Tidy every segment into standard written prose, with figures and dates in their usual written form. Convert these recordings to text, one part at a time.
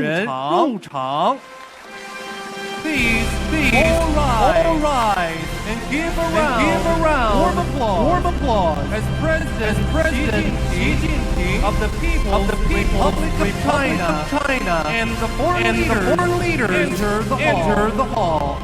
人入场。Please, all rise and give a round warm applause as President Xi Jinping of the Republic of China and the foreign leaders enter the hall.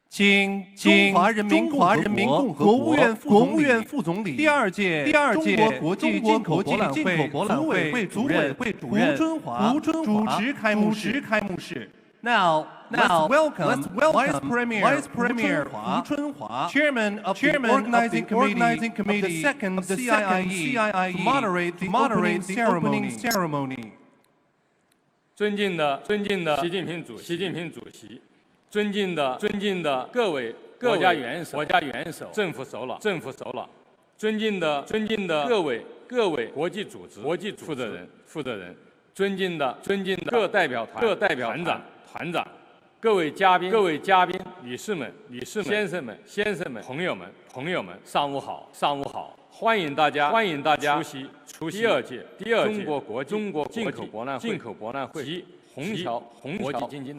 请中华人民共和国国务院副总理、第二届中国国际进口博览会组委会主任胡春华主持开幕式。Now, let's welcome Vice Premier Hu Chunhua, Chairman of the Organizing Committee of the Second CIIE, to moderate the opening ceremony. 尊敬的习近平主席，尊敬的各位国家元首、政府首脑，尊敬的各位国际组织负责人，尊敬的各代表团长，各位嘉宾，女士们，先生们，朋友们，上午好！欢迎大家出席第二届中国进口博览会及虹桥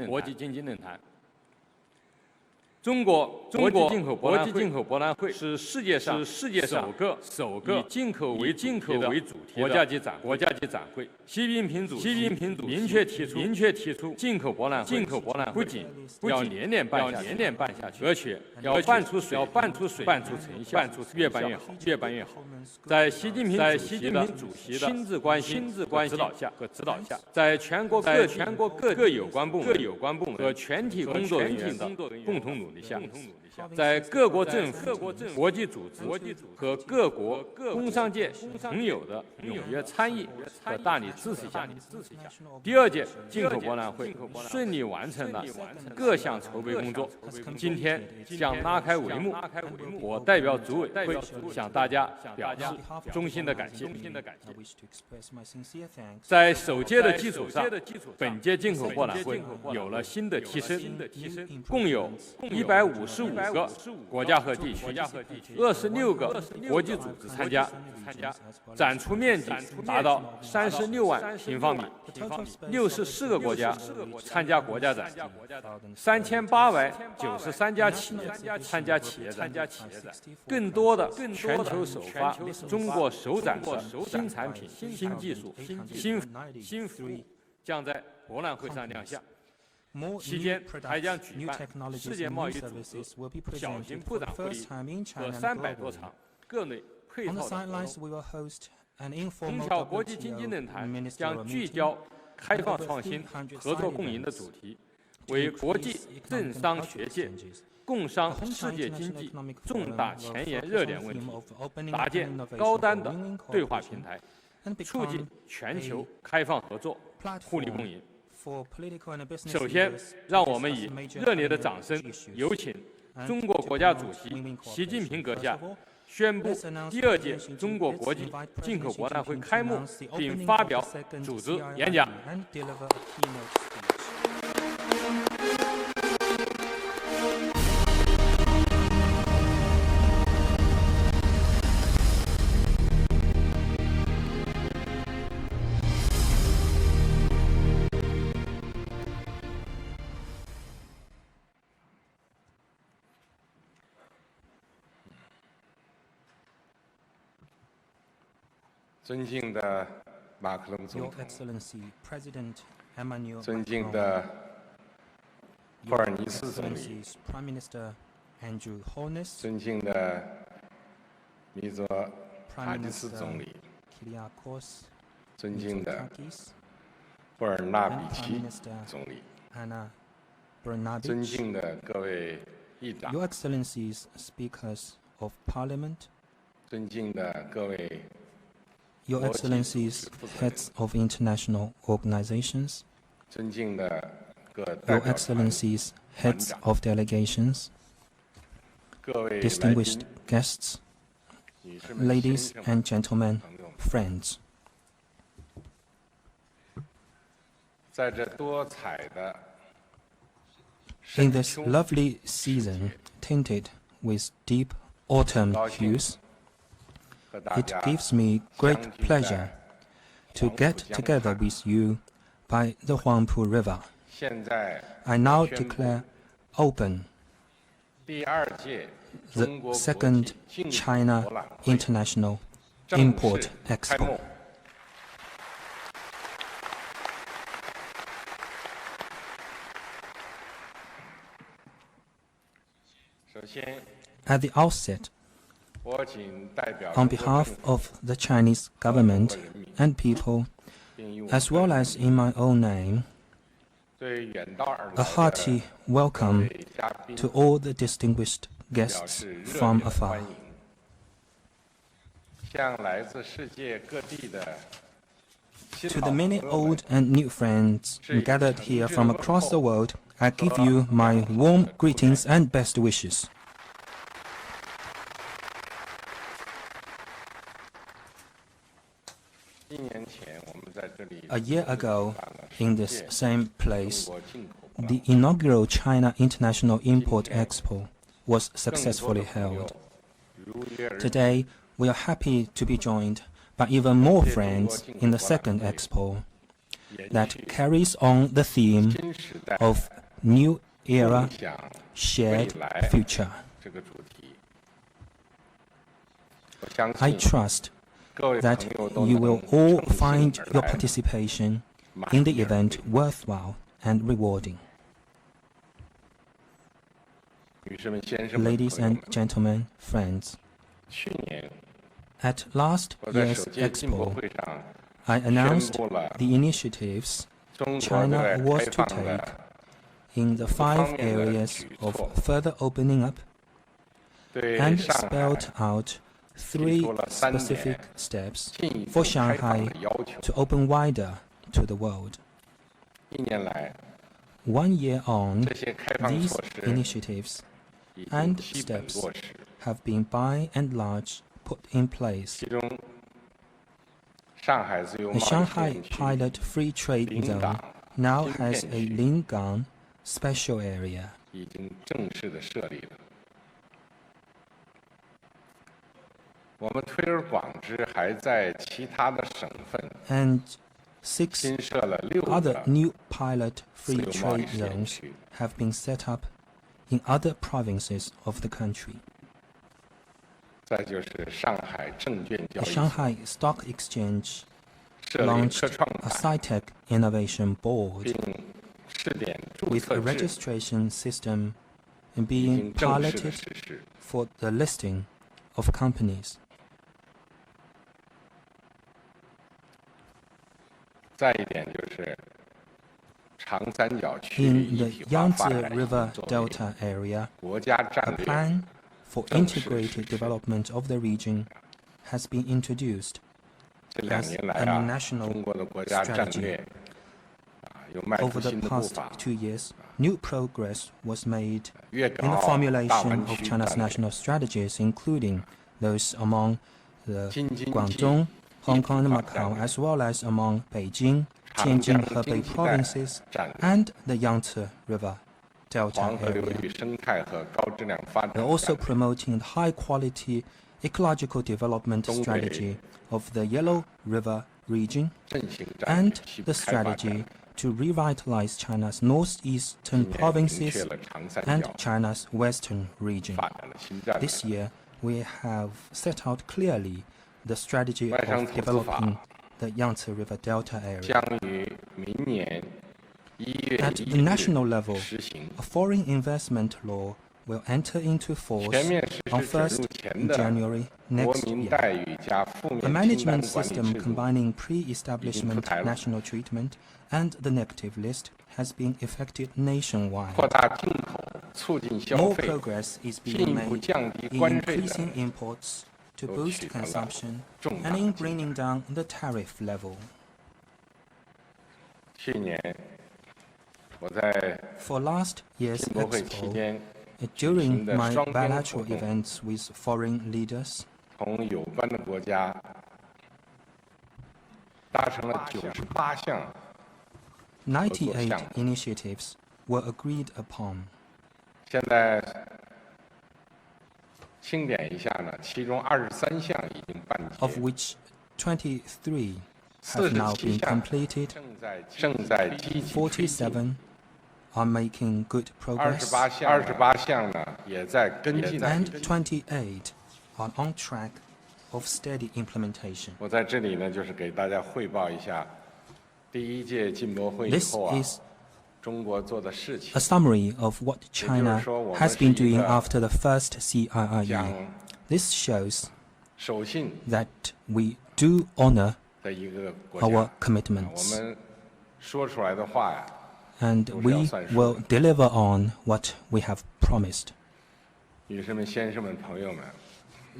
国际经济论坛。中国国际进口博览会是世界上首个以进口为主题的国家级展会。习近平主席明确提出，进口博览会不仅要年年办下去，而且要办出水，办出成效，越办越好。在习近平主席的亲自关心和指导下，在全国各有关部门和全体工作人员的共同努力下，在各国政府、国际组织和各国工商界朋友的踊跃参与和大力支持下，第二届进口博览会顺利完成了各项筹备工作，今天将拉开帷幕。我代表组委会向大家表示衷心的感谢。在首届的基础上，本届进口博览会有了新的提升，共有155个国家和地区，26个国际组织参加，展出面积达到36万平方米，64个国家参加国家展，3893家企业参加企业展，更多的全球首发中国首展的新产品、新技术、新服务将在博览会上亮相。期间还将举办世界贸易组织小型部长会议和300多场各类配套的活动。虹桥国际经济论坛将聚焦开放创新、合作共赢的主题，为国际政商学界共商世界经济重大前沿热点问题搭建高端的对话平台，促进全球开放合作、互利共赢。首先，让我们以热烈的掌声，有请中国国家主席习近平阁下宣布第二届中国国际进口博览会开幕，并发表主旨演讲。尊敬的马克龙总统，尊敬的霍尔尼斯总理，尊敬的米泽哈迪斯总理， Kyriakos 尊敬的 Mitsotakis 布尔纳比 and Prime 奇 Minister 总理， Anna 尊 Brnabic, 敬的各位议长， Your Excellencies, Speakers of Parliament, 尊敬的各位 Your 国际组织 Excellencies, 负责人， Heads of International Organizations, 尊敬的各代 Your 表团， Excellencies, Heads of Delegations, 各位来 distinguished 宾， guests, 女士们、 ladies 先生们、 and gentlemen, 朋友们， friends. 在这多彩的 In 深 this 秋 lovely season, tinted with deep autumn hues, 和大 it 家 gives me great 相聚 pleasure 在 to 黄浦 get 江 together 畔。 with you by the Huangpu River. 现在 I now 宣布 declare open 第二届 the 中国国 second 际进口 China 博览会 International 正 Import 式开 Expo. 幕。首先， At the outset, 我谨代表 on 中国 behalf 政府 of the Chinese government and people, 并以我 as 个 well 人 as in my own name, 对远道而 a 来 hearty 的 welcome 各位嘉宾 to all the distinguished 表 guests 示热 from 烈的欢 afar. 迎，向来自世界各地的新 To 老 the 朋 many 友们 old and new friends 致以 gathered 诚 here 挚 from 的 across 问 the 候 world, I give 和 you my 良好 warm 的祝 greetings 愿。 and best wishes. 1年前，我们在这里 A year ago, 办了 in 首 this 届 same 中 place, 国进口博览 the 会 inaugural China International Import Jinping Expo was 更多的 successfully 朋友 held. 如约而至。 Today, we are happy to be joined by even more friends in the second expo 延 that 续 carries on the theme 新时代 of New 共 Era 享 Shared 未来 Future. 这个主题。我相 I 信 trust 各位 that 朋友都 you 能 will all 乘 find 兴而 your 来， participation 满 in the 意而 event 归。 worthwhile and rewarding. 女士们、先生们、 Ladies 朋友 and 们， gentlemen, friends, 去年 at last 我在 year's 首届进博 expo, 会上 I 宣 announced 布了 the initiatives 中国 China 对外 was 开 to 放的 in the 5 方面的 areas 举 of 措， further opening up 对 and 上海 spelled out 3出了3 specific 年 steps 进一 for 步开放 Shanghai 的要求。 to open wider to the world. 1年来， 1 year on, 这些开放 these 措施 initiatives 已经 and 基本 steps 落实， have been by and large put in place. 其中上海自由 The 贸易 Shanghai 片区 Pilot Free Trade 临 Zone 港 now 新 has 片 a 区 Lingang special area. 已经正式的设立了。我们推而广之，还在其他的省份 And 6新设了6 other 个 new pilot 自 free 由贸易 trade 试验 zones 区， have been set up in other provinces of the country. 再就是上海证券交 The 易所 Shanghai Stock Exchange 设立 launched 科创 a 板， SciTech Innovation Board 并试点注 with 册 a 制 registration system 已 being 经正式的 piloted 实施。 for the listing of companies. 再一点就是长三角区域 In 一 the 体化发 Yangtze 展 River 作为 Delta area, 国家 a 战略 plan for 正式 integrated 实施。 development of the region has been introduced 这2 as 年来 a 啊， national 中国的国家战 strategy. 略有迈 Over 出 the 新的步 past 伐， 2 years, new progress was made 粤 in 港 the 澳大 formulation 湾 of 区 China's 战略 national strategies, including those among the 京津冀 Guangdong, Hong Kong, and 一体化战 Macau, 略 as well as among Beijing, 长 Tianjin, 江 Hebei 经济带 provinces, 战略 and the Yangtze River Delta 黄河流 area. 域生态和高质量发展 We're also 战略 promoting the high-quality ecological development 东北 strategy of the Yellow River region 振兴战略 and 西 the 部开发战 strategy 略 to revitalize China's northeastern 今年明确 provinces 了长三 and 角 China's western region. 发展的新战略。 This year, we have set out clearly the strategy 外商 of 投资法 developing the Yangtze River Delta area. 将于明年1月 At the 1 national 日 level, 实行， a foreign investment law will enter into force 全面实 on 施准 1st 入前的 January 国 next 民 year. 待遇加负 A 面清单 management 管理 system 制度 combining pre-establishment台了。 national treatment and the negative list has been effected nationwide. 扩大进口，促进消 More 费， progress is 进 being 一步 made 降低 in 关税 increasing 等 imports to 都 boost 取得了 consumption 重大 and 的 in 进 bringing down the tariff level. 去年我在 For last year's 进博会期 expo, 间， during 的 my 双边活 bilateral 动 events with foreign leaders, 同有关的国家达成了98项98 initiatives were agreed upon. 现在清点一下呢，其中23项已经办 of 结， which 23 have now 47 been 项 completed, 正在积极推进， 47 are making good progress, 28项呢也在跟进。 and 28 are on track of steady implementation. 我在这里呢，就是给大家汇报一下第一届进博会以 This 后啊， is 中国做的事情 a。summary of what China has been doing after the first 讲 CIIE. This shows 守信 that we do honor 的一个国 our 家，我 commitments, 们说出来的话呀， and we will deliver on what we have promised. 女士们、先生们、朋友们，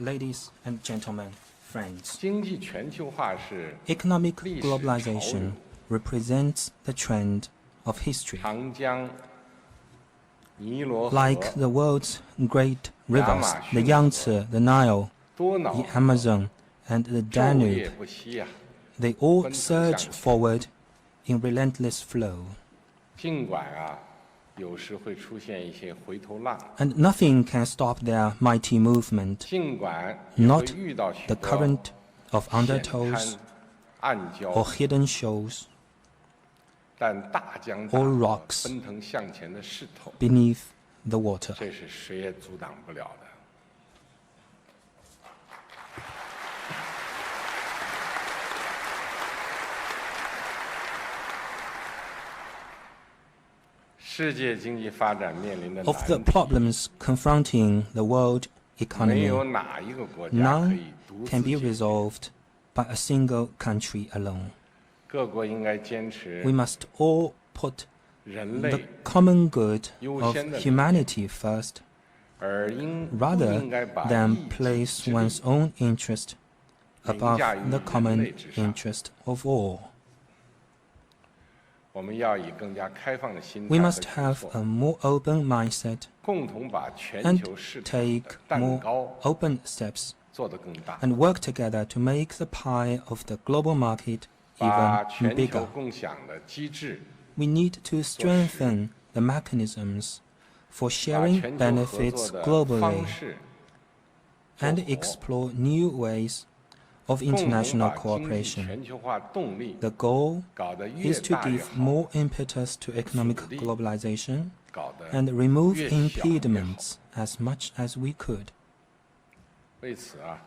Ladies and gentlemen, friends, 经济全球化是 economic 历史潮流 globalization represents the trend of history. 长江、尼罗河、 Like the world's great rivers, the 亚马逊河、 Yangtze, the Nile, 多瑙 the 河 Amazon, and the 昼夜 Danube, 不息呀。 they all 奔腾 surge 向前。 forward in relentless flow. 尽管啊，有时会出现一些回头浪， And nothing can stop their mighty movement, 尽管也 not 会遇到许 the 多 current of 险 undertows 滩、暗 or 礁， hidden shoals 但大江大 or 河 rocks 奔腾向前的势头， beneath the water. 这是谁也阻挡不了的。世界经济发展面临的 Of the 难题， problems confronting the world 没 economy, 有哪一个国家可 none 以独 can 自 be 解决。 resolved by a single country alone. 各国应该坚持 We must all put 人 the 类， common good 优 of 先的 humanity first 而不 rather 应该把 than 一己 place 之力 one's own interest above 凌驾于 the 人 common 类之上。 interest of all. 我们要以更加开放的心 We 态和 must 举 have 措 a more open mindset 共同把全 and 球市场 take 的蛋 more 糕 open steps 做得更大， and work together to make the pie of the global market 把 even 全球 bigger. 共享的机制 We need to strengthen the mechanisms for 把 sharing 全球合 benefits 作的 globally 方式 and 做活 explore new ways of 共同 international 把经济 cooperation. 全球化动力 The goal 搞得越 is to 大越 give 好， more impetus to economic 阻力 globalization 搞得 and remove 越小越好。 impediments as much as we could. 为此啊，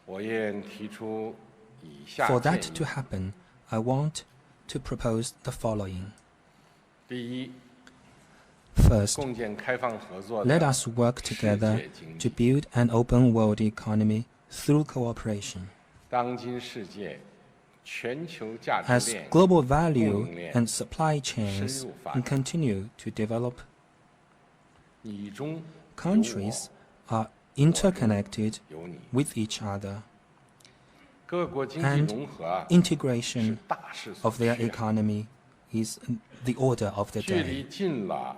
我愿提出以下 For 建 that to 议： happen, I want to propose the following. 第一， First, 共建开放合作 let 的 us work 世 together 界经 to 济。 build an open world economy through cooperation. 当今世界全球价值 As 链 global value 供应链 and supply chains 深入发展。 continue to develop, 你中有 countries 我 are interconnected 有你， with each other, 各国经济 and 融合啊是 integration 大势所 of their 趋啊。 economy is the order of the 距离 day. 近了，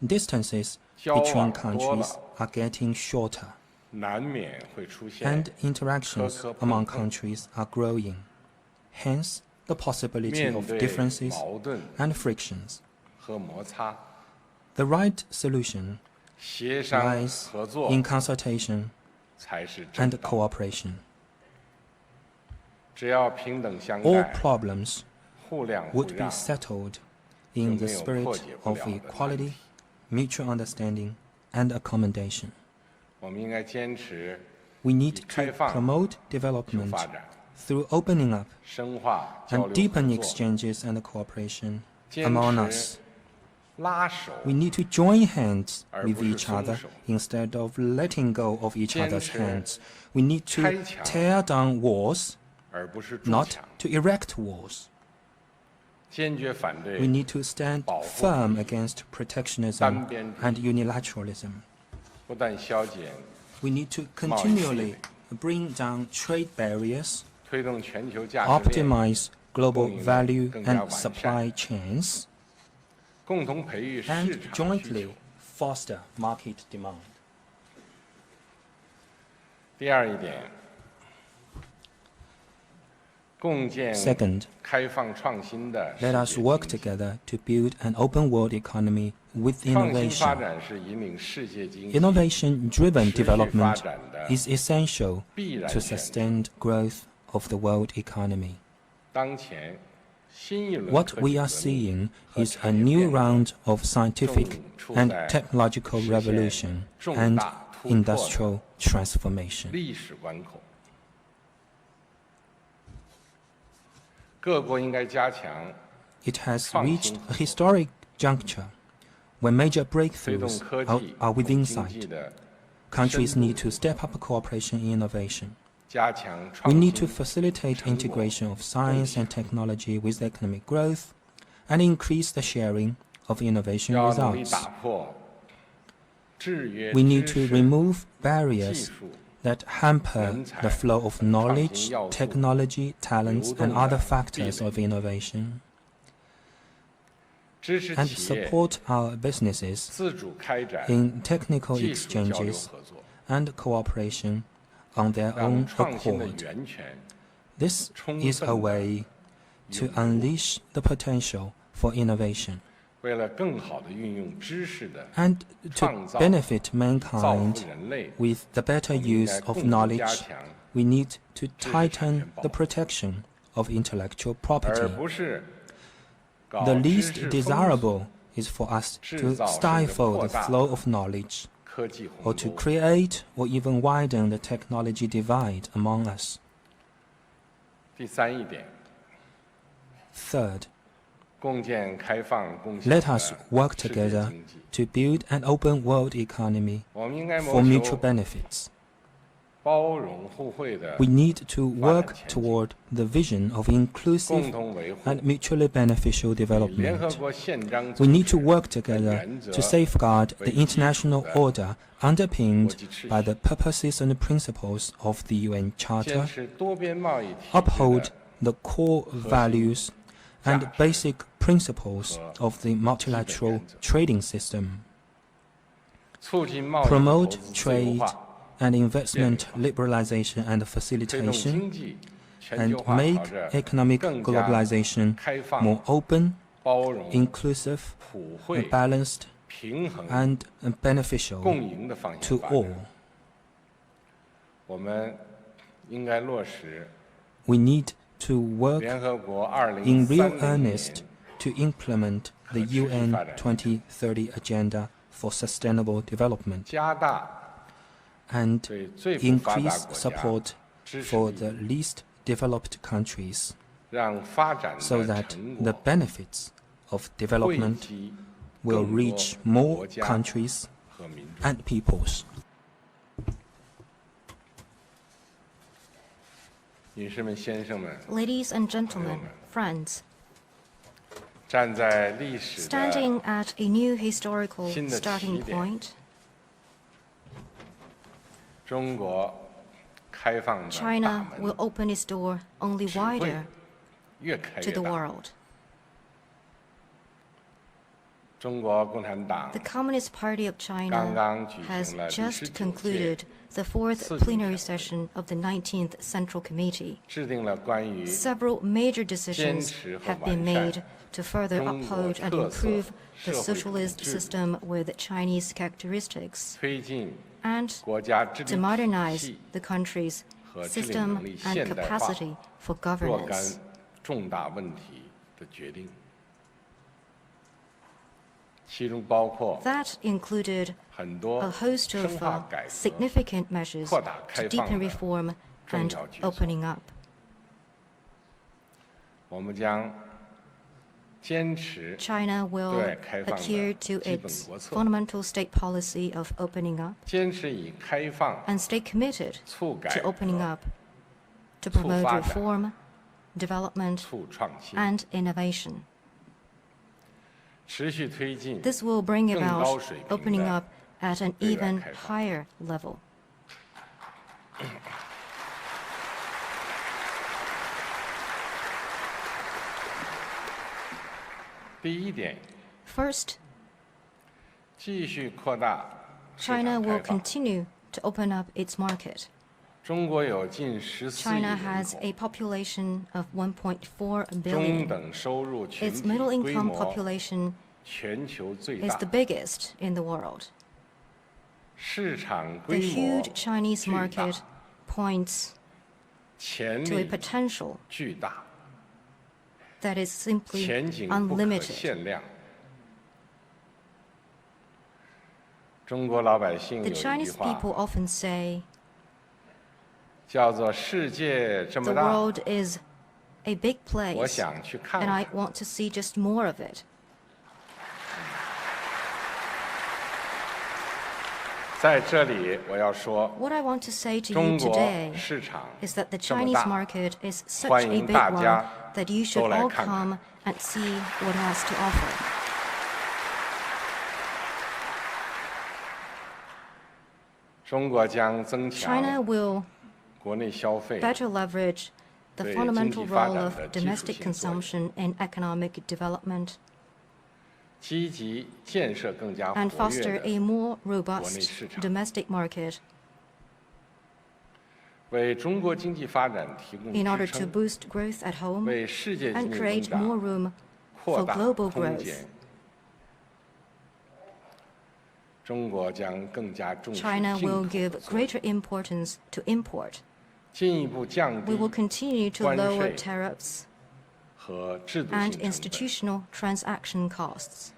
Distances 交往 between 多 countries 了 are getting shorter, 难免会出现 and interactions 磕磕碰 among 碰 countries are growing. Hence, the possibility 面 of 对 differences 矛盾 and frictions. 和摩擦， The right solution 协商 lies 合作 in consultation 才是正 and 道。 cooperation. 只要平等相 All 待， problems 互谅互 would be 让， settled in the 就没有 spirit 破解不 of 了的难 equality, 题。 mutual understanding, and accommodation. 我们应该坚持 We need 以开 to 放 promote 求 development 发展， through opening up 深化交 and 流 deepen 合作， exchanges and cooperation 坚 among 持 us. 拉手 We need to join hands 而 with 不是 each other 松手， instead of letting go of each 坚 other's 持 hands. We need to 开墙 tear down walls, 而不是筑 not 墙， to erect walls. 坚决反 We 对 need to stand 保护 firm against protectionism 单边主 and 义， unilateralism. 不但消减， We need to continually bring down trade barriers, 推动全球价值链， optimize global 供应链 value 更加 and 完善， supply chains, 共同培育 and 市场需 jointly 求。 foster market demand. 第二一点，共建 Second, 开放创新的世 let 界 us 经 work 济。 together to build an open world economy with 创新发 innovation. 展是引领世界经济 Innovation-driven 持续发 development 展的 is essential 必然 to 选择。 sustained growth of the world economy. 当前新一轮 What 科 we 技 are 革命 seeing 和 is a 产业 new 变革 round of scientific 正处 and 在 technological 实现 revolution 重 and 大突破的 industrial transformation. 历史关口，各国应该加强 It has 创新 reached 合 a 作， historic juncture when major 推动 breakthroughs 科 are, 技 are 与 within 经济 sight. 的 Countries 深入 need to step up cooperation in innovation. 加强 We 创 need to 新 facilitate 成果 integration of science and technology with economic growth and increase the sharing of innovation 要努力 results. 打破制约 We need 知 to 识、 remove 技 barriers 术、 that hamper 人才 the flow of 和创新 knowledge, 要素 technology, talents, 流动 and other 的 factors 壁垒。 of innovation, 支持 and 企业 support our businesses 自主开展 in technical 技术交流 exchanges 合作， and cooperation on their 让 own 创新的 accord. 源泉 This 充 is 分 a 地 way to 涌入， unleash the potential for innovation 为了更好地运用知识的 and to 创造 benefit 造 mankind 福人类， with the better 我们应 use 该 of 共同加 knowledge. 强， We need to 知识产权 tighten 保 the 护， protection of intellectual 而 property. 不是搞 The 知 least 识封锁 desirable is for us 制 to 造甚至 stifle 扩 the 大 flow of knowledge 科技 or 鸿 to 沟。 create or even widen the technology divide among us. 第三一点， Third, 共建开放共享 let 的 us work 世界 together 经济。 to build an open world economy 我们应该 for 谋 mutual 求 benefits. 包容互惠的 We need to work 发展前景。 toward the vision of 共 inclusive 同维护 and mutually beneficial 以联合 development. 国宪章 We need to 宗旨 work together 原则 to safeguard the 为基础 international 的 order underpinned 国际秩序。 by the purposes and principles of the UN 坚 Charter, 持多边贸易体制 uphold 的 the core values and 价值 basic principles 和 of the multilateral 原则。 trading system, 促进贸易和投 promote 资自由 trade 化， and investment 便利化。 liberalization and 推动 facilitation, 经济全 and 球化 make 朝着 economic 更加 globalization 开放、 more open, 包容、 inclusive, 普惠、 balanced, 平衡、 and beneficial 共赢的方向 to 发 all. 展。我们应该落实 We need to work 联合国 in real 2030 年 earnest to implement the 可持续 UN 发展 2030 Agenda for Sustainable Development 加大 and 对最不发达 increase 国家 support 支持 for 力 the least developed countries 让发展 so 的 that 成 the 果 benefits of 惠 development 及 will 更多 reach more 国家 countries 和民众。 and peoples. 女士们、先生们， Ladies and gentlemen, friends, 站在历史的 standing at a new historical 新的 starting 起点。 point, 中国开放的大 China 门 will open its door only 只会 wider 越开 to 越 the 大。 world. 中国共产党 The Communist Party of 刚 China 刚举 has 行了第 just 19届 concluded the fourth 四中 plenary 全会 session of the 19th Central Committee. 制定了关于 Several major decisions 持和 have been 完善 made to further 中国 uphold and 特色 improve the 社会主 socialist 义制度 system with Chinese characteristics 推进 and 国家治理 to modernize 体系 the country's 和治理 system 能力 and 现代化 capacity for 若干 governance. 重大问题的决定，其中包括 That included 很多 a host 深 of 化改革、 significant measures 扩大 to 开放 deepen 的 reform 重 and 要举措。 opening up. 我们将坚持 China will 对开放的 adhere to 基本 its 国策， fundamental state policy of opening up 坚持以开放 and stay committed 促改 to opening 革、 up, to 促 promote 发展、 reform, development, 促创新， and innovation. 持续推进 This will bring 更高 about 水平 opening 的 up at an 对外 even 开放。 higher level. 第一点， First, 继续扩大市 China 场 will 开放。 continue to open up its market. 中国有近14亿 China 人 has 口， a population of 1.4中 billion. 等收入群 Its 体 middle 规 income 模 population 全球最 is 大 the，biggest in the world. 市场 The 规模 huge Chinese 巨大 market points 潜 to a 力 potential 巨大， that is simply 前景不可 unlimited. 限量。中国老百姓有 The 一句 Chinese 话 people often say 叫做“世界这 the 么大， world is a big 我 place 想去看 and I 看”。 want to see just more of it. 在这里，我要说， What I want to say to 中 you 国 today 市场 is that the 这么 Chinese 大， market is such 欢 a 迎 big 大 one 家 that you should 都来 all 看看。 come and see what it has to offer. 中国将增 China 强 will 国内消费， better leverage the 对 fundamental 经济发 role 展 of 的基础 domestic 性作用。 consumption in economic development 积极建设更加 and 活 foster 跃 a 的， more 国内 robust 市场。 domestic market 为中国经济发展提供 in order 支 to 撑， boost growth at home 为世界经 and 济 create 增 more 长 room 扩 for 大 global 空 growth. 间。中国将更加重视 China 进 will 口 give 的作用， greater importance to import. 进一步降 We will 低 continue to 关 lower 税 tariffs 和制度 and 性成本， institutional transaction costs.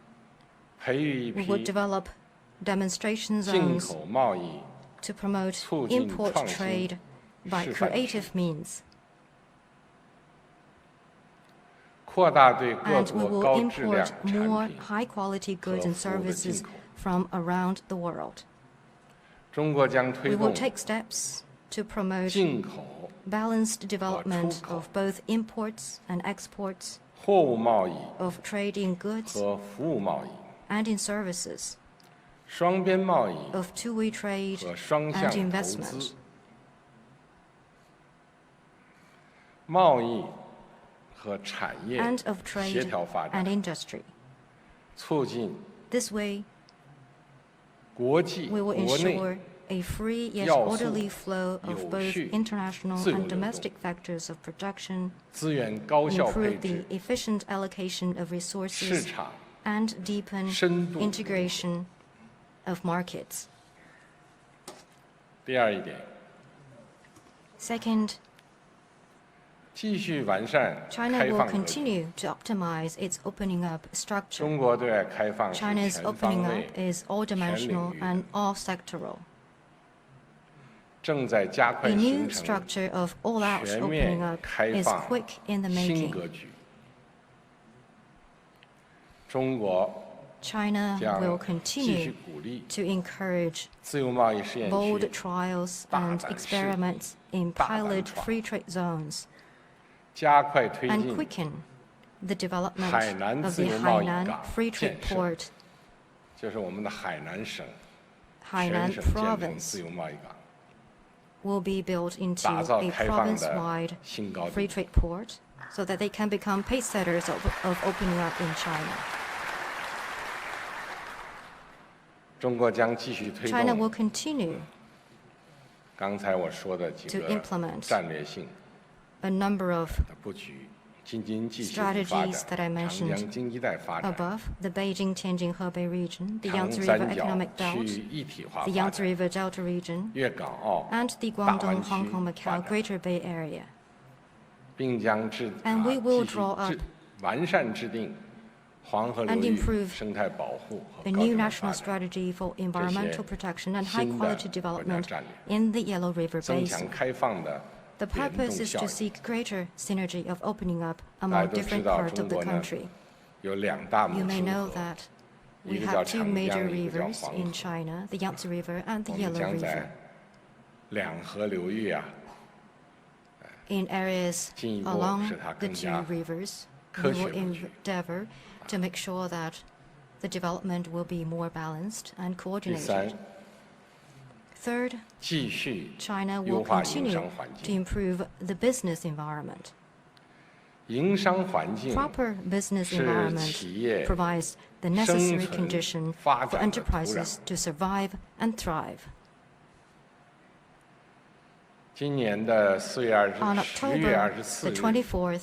培育一 We will 批 develop demonstration 进 zones 口贸易 to promote 促进 import 创新 trade by 示范区 creative means. 扩大对各 And we 国 will 高质量 import 产 more 品 high-quality goods 和 and 服务的进 services 口。 from around the world. 中国将推 We will 动 take steps to promote 进口 balanced development 出口 of both imports and exports, 货物贸易 of trade in goods 和服务贸易、 and in services, 双边贸易 of two-way trade 和双 and 向投 investment, 资、贸易和产业 and of 协 trade 调发 and 展， industry. 促进 This way, 国际 we will 国内 ensure a free yet 要素 orderly flow of 有 both 序 international 自由 and 流动 domestic factors of production, 资源高效配 improve 置 the，efficient allocation of 市 resources, 场 and deepen 深度融合。 integration of markets. 第二一点， Second, 继续完善 China 开 will 放格局。 continue to optimize its opening up structure. 中国对外开放是 China's 全 opening 方 up 位， is all-dimensional 全领域的。 and all-sectoral. 正在加快 A 形 new 成 structure of all-out 全 opening 面 up 开 is 放 quick in the 新 making. 格局。中国 China 将 will 继续 continue 鼓励 to encourage 自由贸易试验 bold 区 trials 大 and 胆试 experiments in 大胆 pilot 闯 free trade zones 加快推 and 进 quicken the development 海南 of 自 the 由贸易 Hainan 港 free 建 trade 设， port, 就是我们的海南省 Hainan 全省建成 province 自由贸易港， will be built into 打造 a 开放的 province-wide 新高 free 地。 trade port so that they can become pacesetters of opening up in China. 中国将继续推 China will 动 continue 刚才我说的几 to 个 implement 战略性 a number of 的布局，京津冀系统发 strategies that I 展、长 mentioned 江经济带发展、 above the Beijing-Tianjin-Hebei region, the 长 Yangtze 三 River 角 Economic 区 Belt, 域一体化 the 发 Yangtze 展、 River Delta region, 粤港澳 and the 大湾 Guangdong, 区 Hong Kong, 发 Macau 展， Greater Bay Area. 并将 And we will 继续 draw up 完善制定黄河流 and 域 improve 生态保护和 A 高 new 质量 national 发展， strategy for environmental protection and 新的 high-quality 国家 development 战略， in the Yellow River 增强 Basin. 开放的 The 联动 purpose is 效 to 应。 seek greater synergy of opening up 大家 among 都知 different 道， parts 中 of the 国呢 country. 有两大母 You may 亲 know 河， that 一 we 个叫 have two 长 major 江，一个叫 rivers 黄 in 河。 China, the Yangtze River and the 我们 Yellow 将 River. 在两河流域啊， In areas 进一步 along 使它 the 更 two 加 rivers, 科 we 学 will 布局。 endeavor to make sure that the development will be more balanced and 第三 coordinated.，Third, 继续 China 优 will 化营 continue 商环 to 境。 improve the business environment. 营商环境 Proper business 是 environment 企业 provides the 生 necessary 存 condition 发 for 展的土壤。 enterprises to survive and thrive. 今年的10月 On 24 October the 日， 24th,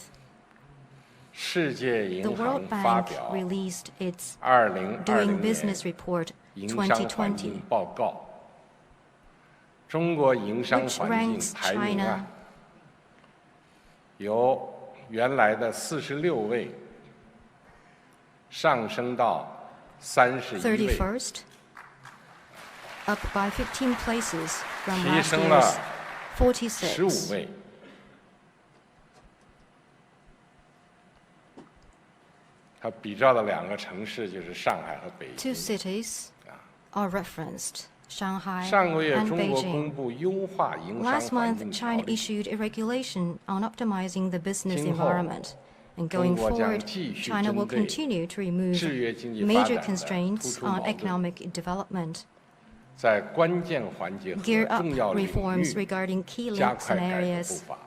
世界 the 银 World 行发 Bank 表 released its 2020 Doing 年 Business Report 营商环 2020, 境报告。中国营商 which 环境 ranks 排名 China 啊，由原来的46位上升到31位， 31st, up by 15 places from 提 last 升了 year's 15 46. 位。它比照的两个城市就是上海和北 Two 京。 cities are referenced, Shanghai 上个月 and 中国公 Beijing. 布优化营商 Last 环 month, 境条 China 例， issued a regulation on optimizing the business 今后 environment. And going 中国将 forward, 继续 China will 针对 continue to remove 制约经济发 major 展的突 constraints 出 on 矛盾， economic development, 在关键环节和 gear up 重要领 reforms 域 regarding key 加 links 快 and 改革步 areas, 伐，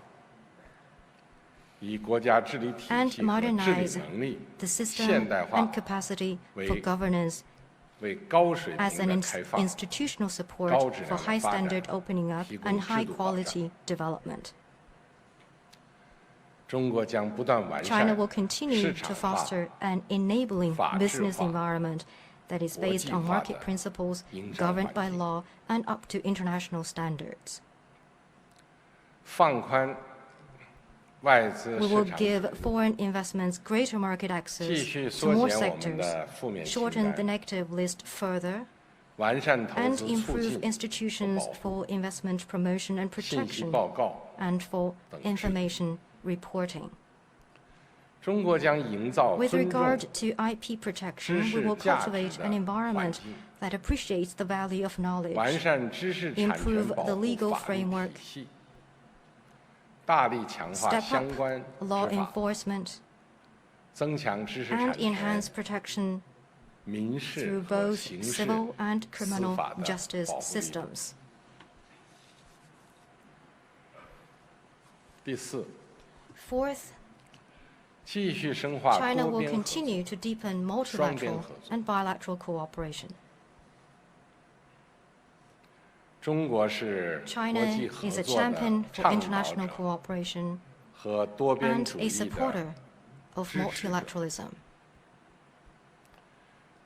以国家治理体 and 系和治理 modernize 能力 the 现 system 代化 and，capacity for 为 governance 为高水 as 平 an 的开放 institutional support 高质 for 量的 high 发展 standard opening up 提供 and 制 high 度保障。 quality development. 中国将不断完 China 善 will continue 市 to 场化 foster an enabling 法治 business 化 environment that is 国 based 际 on 化 market 的 principles, 营商 governed 环 by 境， law, and up to international standards. 放宽外资 We 市 will 场 give foreign investments greater market 继 access 续 to 缩 more 减我们 sectors, 的负面清 shorten the 单， negative list further, 完善投 and 资促 improve 进 institutions 和保护 for investment promotion and 信息 protection, 报告 and for 等制度。 information reporting. 中国将营造 With 尊重 regard to IP protection, 知 we 识 will 价值 cultivate 的 an 环 environment 境， that appreciates the value of 完 knowledge, 善知识产权 improve 保 the 护 legal 法律 framework, 体系，大力强化 step 相 up 关 law 执法， enforcement, 增强知识 and 产权 enhance protection 民事 through 和 both 刑事 civil and 司 criminal 法的 justice 保护力。 systems. 第四， Fourth, 继续深化 China 多 will 边合作 continue to deepen 双边 multilateral 合作。 and bilateral cooperation. 中国是国 China 际合 is a 作的 champion for 倡导 international 者 cooperation 和多边 and 主 a 义的 supporter of 支持者。 multilateralism.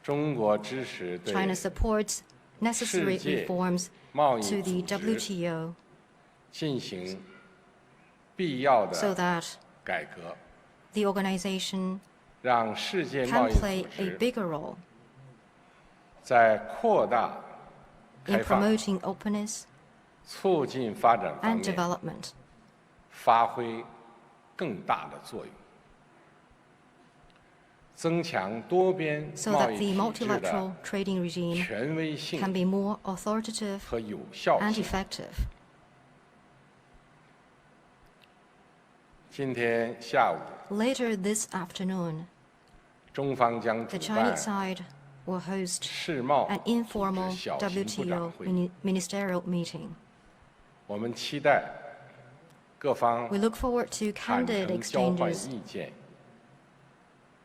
中国支持对 China supports necessary 世界 reforms 贸易 to the 组织 WTO 进行必要 so 的 that 改革， the organization 让世界贸 can 易 play 组 a 织 bigger role 在扩大 in 开放、 promoting openness 促进发展方 and 面 development, 发挥更大的作用，增强多边 so 贸 that 易 the 体制的 multilateral trading regime 权威 can 性 be more authoritative 和有效 and 性。 effective. 今天下午， Later this afternoon, 中方将 the 主办 Chinese side will host 世贸 an 组织 informal 小型部长 WTO 会， ministerial meeting. 我们期待各方 We look forward to 坦 candid 诚交换 exchanges 意见，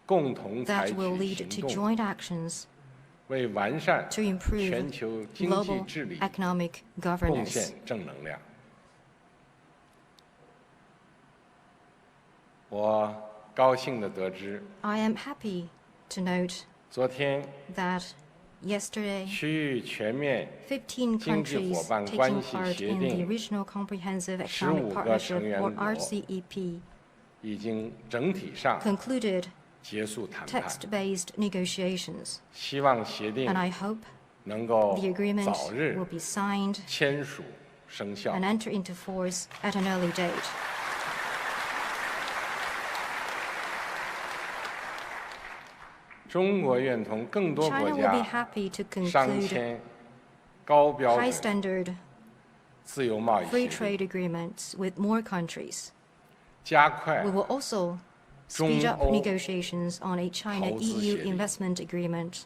共同采 that will 取 lead 行 to 动， joint actions 为完善 to improve 全球经济 global 治理 economic 贡 governance. 献正能量。我高兴地得知， I am happy to note 昨天 that yesterday, 区域全面15经济 countries 伙伴 taking 关系 part 协 in the 定 Regional Comprehensive 15 Economic 个 Partnership, 成员 or 国 RCEP, 已经整体上 concluded 结束谈判， text-based negotiations, 希望协定 and I hope 能够 the agreement 早日 will be signed 签署生效 and。enter into force at an early date. 中国愿同更多 China 国 will be 家 happy to 商 conclude 签高标 high 准 standard 自由贸易 free 协定， trade agreements with more countries. 加快 We will also speed up 中欧 negotiations on a China 投资 EU 协定。 investment agreement,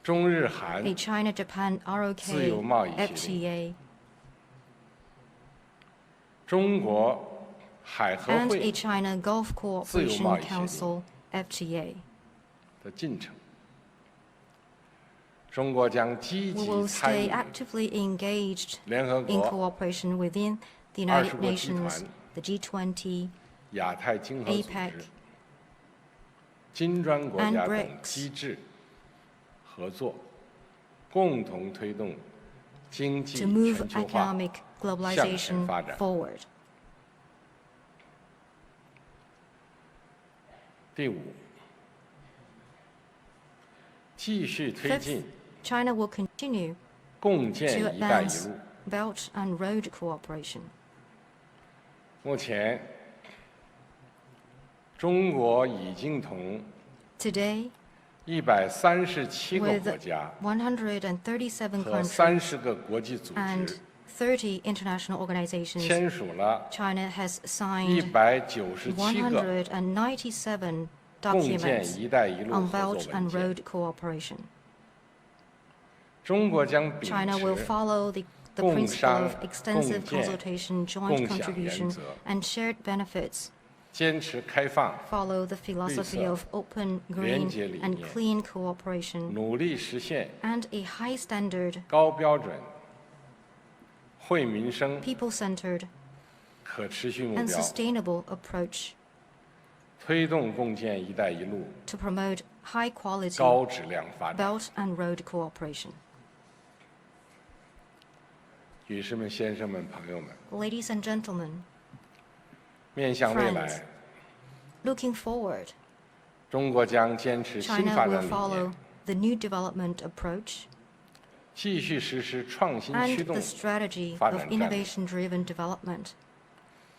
中日韩 a China Japan 自由 ROK 贸易协定， FTA, 中国海合 and a 会 China Gulf 自由贸 Cooperation 易协定 Council FTA. 的进程。中国将积 We 极 will 参 stay 与 actively engaged 联合 in 国 cooperation within the 20 United 国集团 Nations, the G20, 亚太经合组 APEC 织、金砖国 and 家等 BRICS 机制合作，共同推动经济 to move 全球化 economic 向前 globalization 发展。 forward. 第五，继续推进 Fifth, China will continue 共 to 建“一带一 advance 路”。 Belt and Road cooperation. 目前，中国已经同 Today, 137个 with 国家137和 countries 30个国际组 and 织30 international organizations, 签署了 China has signed 197个197共建 documents “一带一路” on 合作 Belt 文 and 件。 Road cooperation. 中国将秉 China will 持 follow the 共 principle 商 of extensive 共建 consultation, 共 joint 享 contribution, 原则， and shared benefits, 坚持开放， follow the philosophy 绿色， of open, 廉 green, 洁理 and 念， clean cooperation, 努力实现 and a high standard, 高标准、惠民生、 people-centered, 可持续目 and 标， sustainable approach 推动共建“一带一路 to promote high-quality 高质量发展。 Belt and Road cooperation. 女士们、先生们、朋友们， Ladies and gentlemen, 面向未 Friends 来， looking forward, 中国将坚持新 China 发 will 展理 follow 念， the new development approach 继续实施创新 and 驱动 the，strategy 发 of 展战略， innovation-driven development,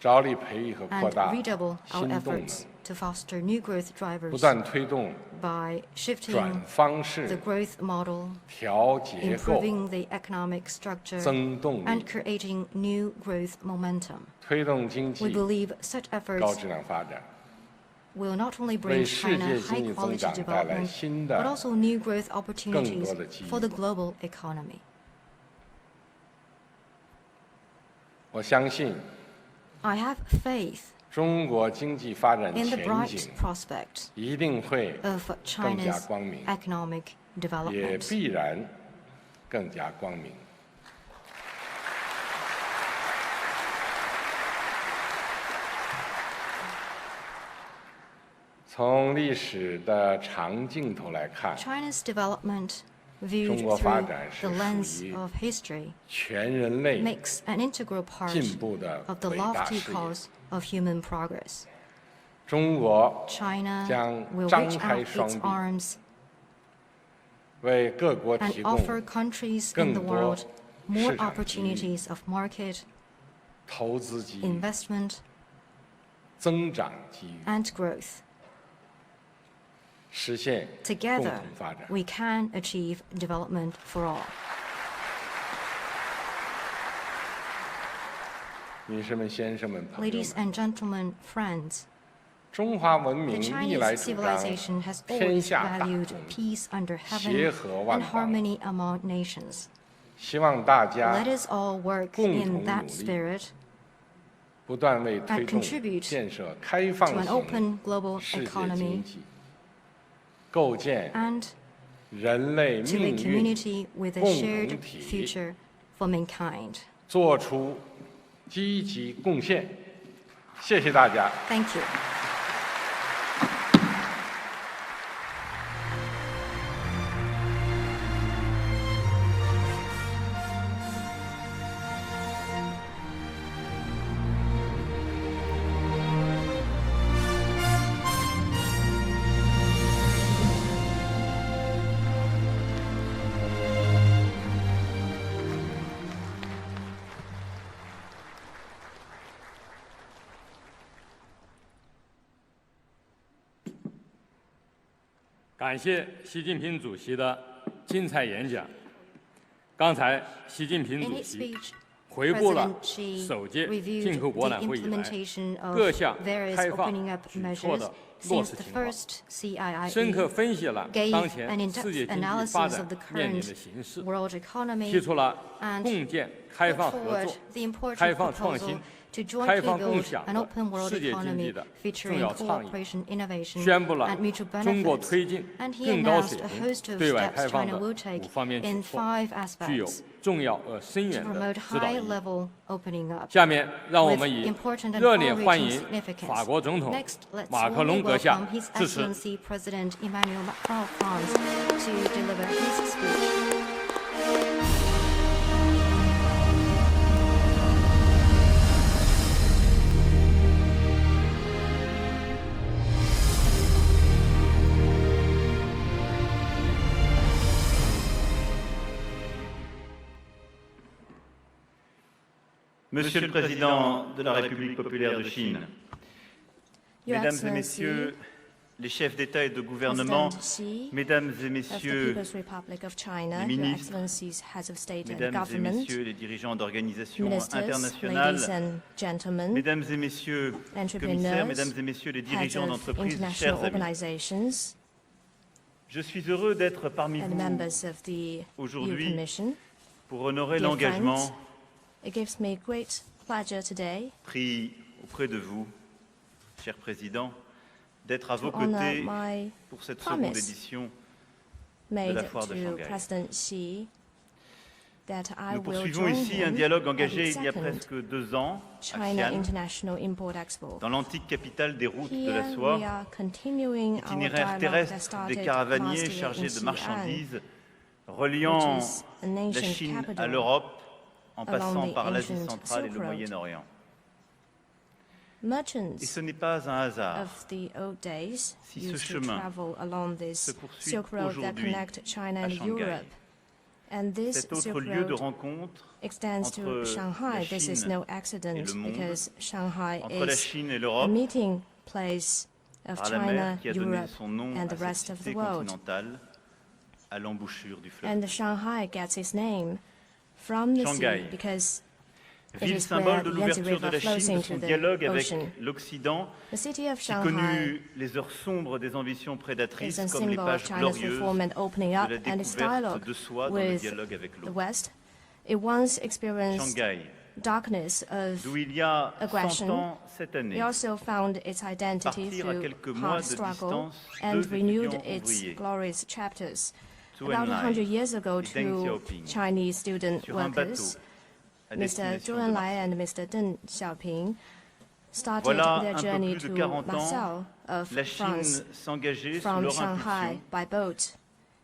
着力培育和扩 and 大 redouble our 新动能， efforts to foster new growth 不 drivers 断推动 by 转 shifting 方 the 式、 growth model, 调结构、 improving the economic structure, 增动 and 力， creating new growth momentum. 推动经 We 济 believe such 高 efforts 质量发展， will not only 为 bring 世 China 界经济增 high-quality 长带来 development, 新 but 的 also new growth opportunities 更多的机遇。 for the global economy. 我相信 I have faith 中国经济发展 in the 前 bright 景 prospect 一定会 of 更加 China's 光明， economic 也 development. 必然更加光明。从历史的长镜头来看， China's development, viewed 中国发 through 展 the 是 lens 属于 of history, 全人类 makes an integral part 进步的 of the 伟大 lofty 事业。 cause of human progress. 中国 China 将 will 张 reach 开 out 双 its 臂， arms 为各国 and 提供 offer countries in the 更多 world more 市场机遇、 opportunities of market, 投资机遇、 investment, 增长机遇， and growth. 实现共 Together, 同发展。 we can achieve development for all. 女士们、先生们、朋友 Ladies 们， and gentlemen, friends, 中华文 the 明历 Chinese 来主张 civilization has 天 always 下大 valued 同， peace under 协 heaven 和万 and 邦。 harmony among nations. 希望大家 Let us all work 共 in 同 that 努力， spirit 不断为推 and 动 contribute 建设开 to 放 an 型 open global 世界 economy 经济，构建 and 人类 to a 命运， community with a 共 shared 同体 future for mankind. 做出积极贡献。谢谢大家。 Thank you. 感谢习近平主席的精彩演讲。刚才习近平 In 主 his 席 speech, 回顾了 President Xi 首届 reviewed 进口博 the 览会以来 implementation of 各项 various 开放 opening up 举措 measures 的落 since 实 the 情况， first CIIE 深刻分析了 gave 当 an 前 in-depth 世界经济 analysis 发 of 展 the 面临 current 的形势， world economy 提出了 and 共建开 put 放合 forward 作、 the important 开放创 proposal 新、 to 开 jointly 放共 build 享 an 的 open world 世界经济 economy 的重 featuring 要倡议， cooperation, innovation, 宣布了 and mutual 中国 benefits. 推进 And he 更高 announced 水 a 平 host of 对外 steps 开放 China 的 will take 5方面举 in 措， 5具有 aspects 重要而深 to 远的 promote 指导意义。 high-level opening up. 下面让我 With 们以 important and 热烈欢 far-reaching 迎 significance. 法国总统 Next, let's 马克 warmly 龙阁下 welcome His 致辞。 Excellency President Emmanuel Macron of France to deliver his speech. Monsieur le Président de la République populaire de Chine, Your Mesdames et Excellency, Messieurs les chefs d'État et de gouvernement, President Xi Mesdames et of the Messieurs People's Republic of China, les Your ministres, Excellencies, Heads of State and Mesdames et Government, Messieurs les dirigeants d'organisations Ministers, internationales, ladies and gentlemen, Mesdames et Messieurs commissaires, entrepreneurs, Mesdames et Messieurs les heads dirigeants of d'entreprises, international chers amis, organizations, je suis heureux d'être parmi and vous members of the EU aujourd'hui Commission. pour honorer Dear l'engagement friends, it gives me great pleasure today pris auprès de vous, cher Président, d'être à to vos honor côtés my pour cette seconde promise édition made la foire de to Shanghai. President Xi that I Nous will poursuivons join ici un him dialogue at engagé the il y a second presque 2 ans à China Xi'an, International Import Expo. dans l'antique capitale des routes de Here la soie, we are continuing our itinéraire dialogue that terrestre des started caravaniers last year chargés in de Xi'an, marchandises, which reliant is an la ancient Chine à capital l'Europe en along passant the par l'Asie ancient centrale et Silk le Road. Moyen-Orient. Et Merchants ce n'est pas un hasard of the old days si ce used to chemin travel along se this poursuit Silk Road that aujourd'hui connect China à and Shanghai. Europe. And this Cet autre Silk lieu de Road rencontre extends entre to Shanghai. la This is Chine no et accident le monde, because Shanghai entre la is Chine et a l'Europe, meeting place of par la mer China, qui a donné Europe, son nom and à the rest cette of the cité world. continentale à l'embouchure du fleuve. And Shanghai gets its name from the Shanghai, sea because it ville is where symbole de the Yangtze l'ouverture de River la flows Chine, de into son the dialogue avec ocean. l'Occident, The city of qui Shanghai connut les heures sombres des ambitions is prédatrices a comme les symbol of pages China's glorieuses reform and opening de up la and its découverte dialogue de soi dans le with dialogue avec the l'autre. West. It once experienced Shanghai, darkness of d'où il y a 100 aggression. ans cette année, It also found its identity partir à through quelques mois hard de struggle distance and deux renewed étudiants its ouvriers, glorious chapters. Zhou About Enlai 100 years ago, et Deng two Xiaoping, Chinese student sur un bateau workers, à Mr. destination Zhou de Enlai Marseille. and Mr. Deng Xiaoping, started Voilà their un peu journey plus de to 40 Marseille ans, of la France Chine s'engageait sous from leur Shanghai impulsion by boat.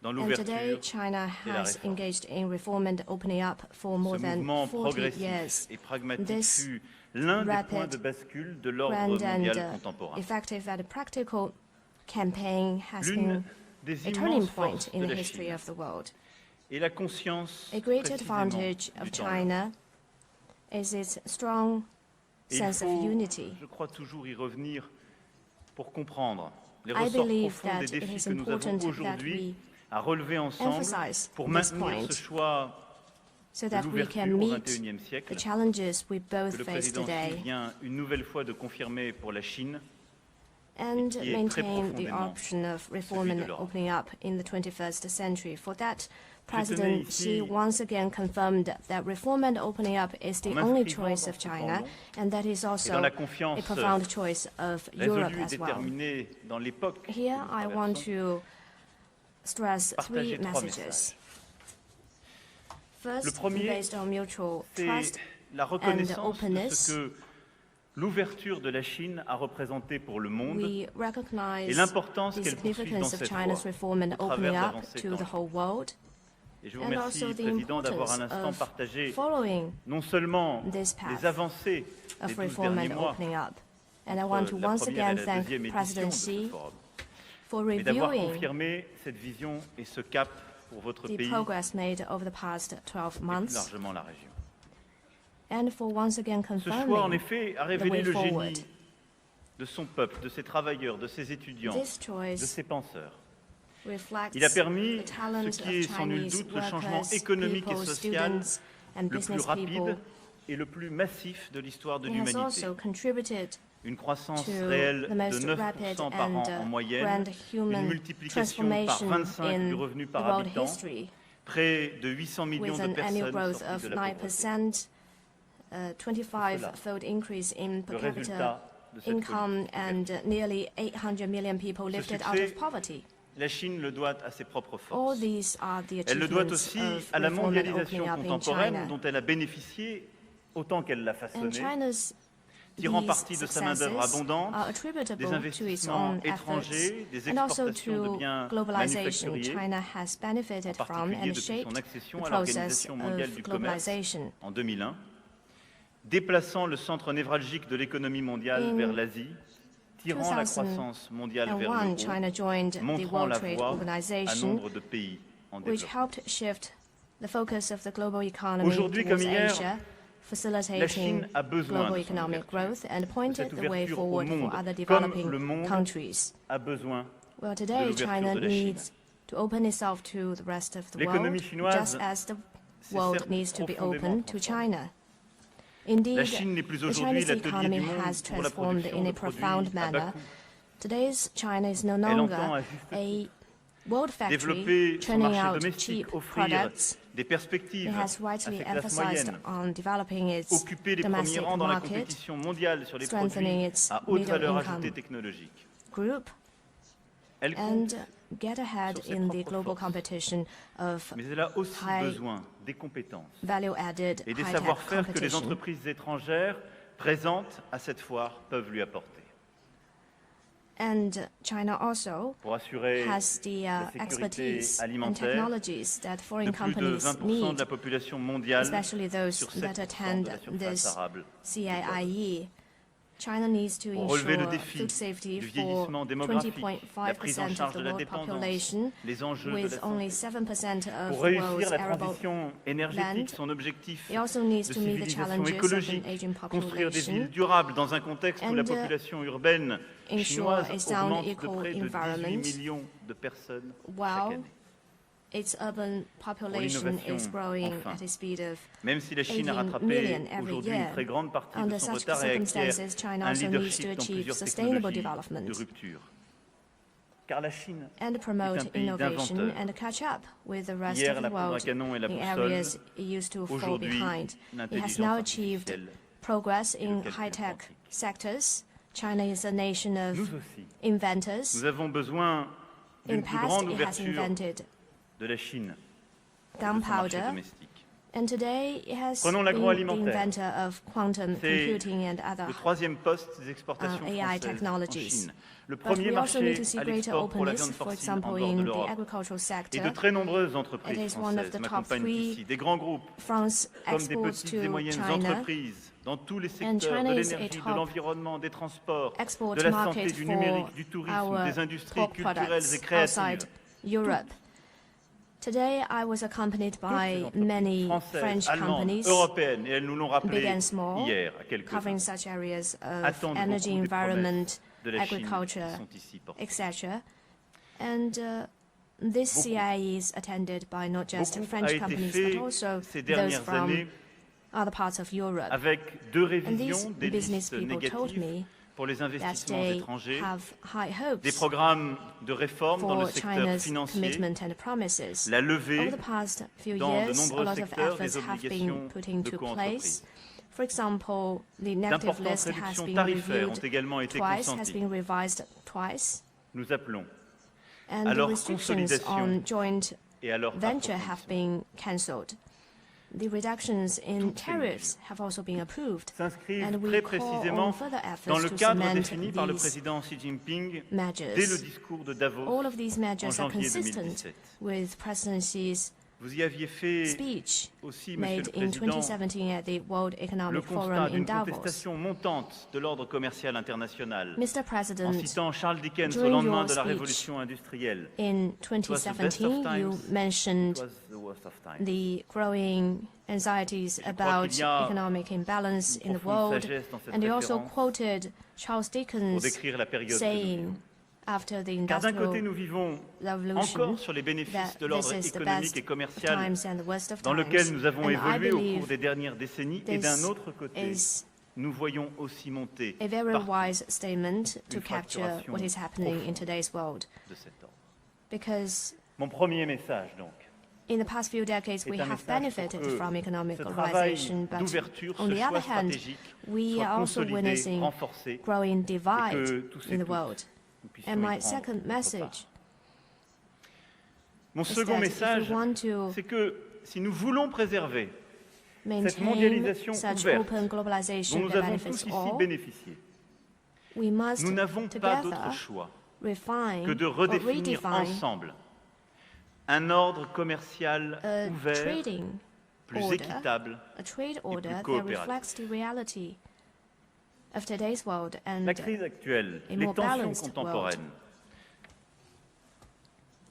dans And today, l'ouverture China et la has réforme. engaged in reform and opening up for more Ce than mouvement 40 progressif years. et pragmatique This fut l'un des rapid, points de bascule de l'ordre Grand and mondial contemporain. effective and practical campaign has L'une been des a turning immenses point forces in de the la history Chine of the world. et la conscience A great précisément advantage du of temps long. China is its strong Et il sense of faut, unity. je crois, toujours y revenir pour comprendre les I ressorts believe profonds des that it défis is que nous important avons that aujourd'hui we à relever ensemble emphasize pour this maintenir point ce choix so de that we can l'ouverture au meet XXIe the siècle challenges we both que le face président Xi today vient une nouvelle fois de confirmer pour la Chine and qui est très maintain the profondément option of reform celui de and l'Europe. opening up in the 21st century. For that, tenais President ici, Xi once again confirmed that reform and opening up is the en only m'inscrivant choice dans of ce temps China, long and that is et dans also la confiance a profound choice of Europe résolue et as well. déterminée dans l'époque que Here, nous I want traversons, to stress three partager trois messages. messages. First, Le premier, based on mutual trust C'est la reconnaissance de openness. ce que l'ouverture de la Chine a représenté pour le monde we recognize et l'importance the qu'elle poursuit dans significance of cette China's voie reform and au opening travers up d'avancées to the tangibles. whole world, Et je vous and remercie, also the Président, d'avoir un importance instant of partagé following non seulement this path les avancées des of 12 reform derniers and mois opening up. And I entre want to la once première again et la thank deuxième édition President de ce Xi forum, for mais d'avoir reviewing confirmé cette vision et ce cap pour votre the pays progress made over the past 12 et plus months, largement la région. and for once again Ce choix, en confirming effet, a the révélé way le forward. génie de son peuple, de ses travailleurs, de ses étudiants, This de choice ses penseurs. reflects Il a permis the talent ce qui est of sans nul Chinese doute le changement workers, économique et people, social students, and le plus business rapide people. et le plus massif de l'histoire de It has l'humanité. also contributed Une croissance to réelle the most de rapid 9% par an and en moyenne, grand une human multiplication par transformation 25 du in revenu the par world habitant, history, près de 800 millions with de an annual personnes growth sorties of de la pauvreté. 9%, 25-fold increase in per Le capita résultat de cette income, politique and nearly 800 million people lifted out succès of poverty. La Chine le doit à ses propres All forces. these are the Elle le doit achievements aussi of à la reform and mondialisation opening up in contemporaine China. dont elle a bénéficié autant qu'elle l'a And façonnée, China's tirant these parti de sa main-d'œuvre successes abondante, are des attributable to its investissements own efforts étrangers, des and also exportations de to biens globalization manufacturiers, China has benefited en from particulier and depuis shaped son the accession à process l'Organisation mondiale of du commerce globalization. en 2001, déplaçant le centre névralgique de l'économie mondiale In vers l'Asie, tirant la croissance mondiale vers le haut, China joined the montrant World la Trade voie à Organization, nombre de pays en which développement. helped shift the focus of the global economy Aujourd'hui comme towards hier, Asia, la facilitating Chine a besoin global de son economic ouverture, growth and pointed cette the way ouverture au forward monde, for other comme le developing monde countries. a besoin Well, de today l'ouverture China de la Chine. needs to open itself to the rest of the L'économie world, chinoise just as the s'est world certes needs to be profondément open to transformée. China. Indeed, La Chine n'est plus the aujourd'hui Chinese l'atelier economy du monde has pour la transformed production in de a profound produits à bas manner. coût. Today's China is no Elle entend longer à juste a titre world factory développer son churning marché out domestique, cheap offrir products. des It perspectives à has ses rightly classes emphasized moyennes, on developing its occuper les premiers domestic rangs dans la market compétition mondiale sur les strengthening produits its à haute middle valeur income ajoutée technologique. group Elle and compte, get ahead sur ses in the propres global forces. competition of mais elle a aussi high besoin des compétences value-added et des high-tech savoir-faire que les competition. entreprises étrangères présentes à cette foire peuvent lui apporter. And China also Pour assurer has the la sécurité expertise and alimentaire technologies that de foreign plus de companies 20% de need, la population mondiale especially those sur that 7% de attend la surface this arable. CIIE. China needs to Pour relever le ensure défi food safety du for vieillissement démographique, la prise en 20.5% charge of de the la world dépendance, population, les enjeux de with la only santé. 7% of Pour the world's réussir la arable transition énergétique, land. son objectif It also needs de to meet the civilisation challenges of écologique, an aging construire des population, villes durables dans un contexte où la and, population urbaine ensure chinoise a sound augmente de equal près de 18 environment, millions de personnes chaque while année. its urban population l'innovation, is growing enfin. at a speed of Même si la Chine a 18 rattrapé million every aujourd'hui une year. très grande partie de Under son such retard et acquiert circumstances, China un also needs to leadership dans achieve plusieurs sustainable technologies development de rupture. Car la Chine and est un promote pays innovation d'inventeurs. and catch up with the rest Hier, of la the poudre à world canon et la in boussole. areas it used to fall Aujourd'hui, behind. It has l'intelligence now achieved artificielle. progress et le in calcul high-tech quantique. sectors. China is a nation of Nous aussi, inventors. nous avons besoin In d'une plus past, grande it has ouverture invented de la Chine de son marché gunpowder, domestique. and today it has Prenons been the l'agroalimentaire. inventor of quantum C'est computing and other le troisième poste des exportations AI françaises en technologies. Chine. Le But premier we also need to marché see à greater l'export pour la openness, viande for porcine en example, dehors de in the l'Europe. agricultural Et sector. de très nombreuses entreprises It is one of françaises the top m'accompagnent 3 ici, des grands groupes France comme des exports petites et to moyennes China. entreprises dans tous les And secteurs China de is a l'énergie, de top l'environnement, des transports, export de la market santé, du for numérique, du tourisme, our des industries pork culturelles products et créatives. outside Europe. Today, I was accompanied Toutes ces by entreprises many françaises, French allemandes, companies européennes, et elles nous l'ont big rappelé and small, hier à quelques-uns, covering such areas of attendent energy, beaucoup des environment, promesses de la Chine agriculture, qui sont ici portées. etc. And this Beaucoup. CIIE is attended by not just Beaucoup a French été companies, fait but also ces those dernières from années other parts of Europe. avec deux And these révisions des business listes people told négatives me pour les that investissements they étrangers, have high des hopes programmes de réforme dans le for secteur China's financier, commitment and promises. la Over levée the past few dans de years, a nombreux lot of secteurs efforts des have been obligations put de into coentreprise. place. For example, the negative D'importantes list has réductions been tarifaires ont reviewed également été twice, has consenties. been revised twice, Nous appelons and à the leur restrictions consolidation on joint et à leur venture have approfondissement. been cancelled. The reductions in Toutes ces tariffs have also been approved, s'inscrivent and très we call précisément on further dans efforts le to cadre cement défini par le these président Xi Jinping dès le measures. discours de Davos All of these en measures are janvier consistent 2017. with presidency's Vous y aviez fait speech aussi, Monsieur made le in Président, 2017 at the World le Economic constat Forum in d'une Davos. contestation montante de l'ordre commercial international, Mr. en President, citant Charles Dickens au during lendemain your de la speech révolution industrielle. in It was the best of 2017, you times, mentioned it was the worst of times. the growing anxieties crois about qu'il y a economic imbalance une in the profonde world, sagesse dans cette and you also référence quoted Charles pour Dickens décrire la période que nous saying, vivons. after the Car d'un côté, Industrial nous vivons Revolution encore sur les bénéfices that de l'ordre this is the économique best et commercial times and the worst of dans lequel times. nous avons And I évolué au cours believe des dernières décennies. Et d'un this autre côté, is nous voyons aussi monter a very partout wise statement to une capture fracturation what is happening in profonde today's world. de cet ordre. Because Mon premier message, donc, in the past few decades, we est un have message benefited pour que from economic ce globalization, travail but d'ouverture, on ce the choix other hand, stratégique we soit are also consolidé, witnessing renforcé, growing et divide que tous et in the toutes, world. nous puissions And y my prendre second notre message part. Mon is second that if message, we want to c'est que si nous voulons préserver cette maintain mondialisation such ouverte open dont globalization nous that avons benefits tous ici all, bénéficié, we must nous n'avons pas together d'autre choix refine que de or redéfinir redefine ensemble un ordre commercial a ouvert, trading plus order, équitable. a trade order that coopératif. reflects the reality of today's world and La crise actuelle, a les more tensions balanced contemporaines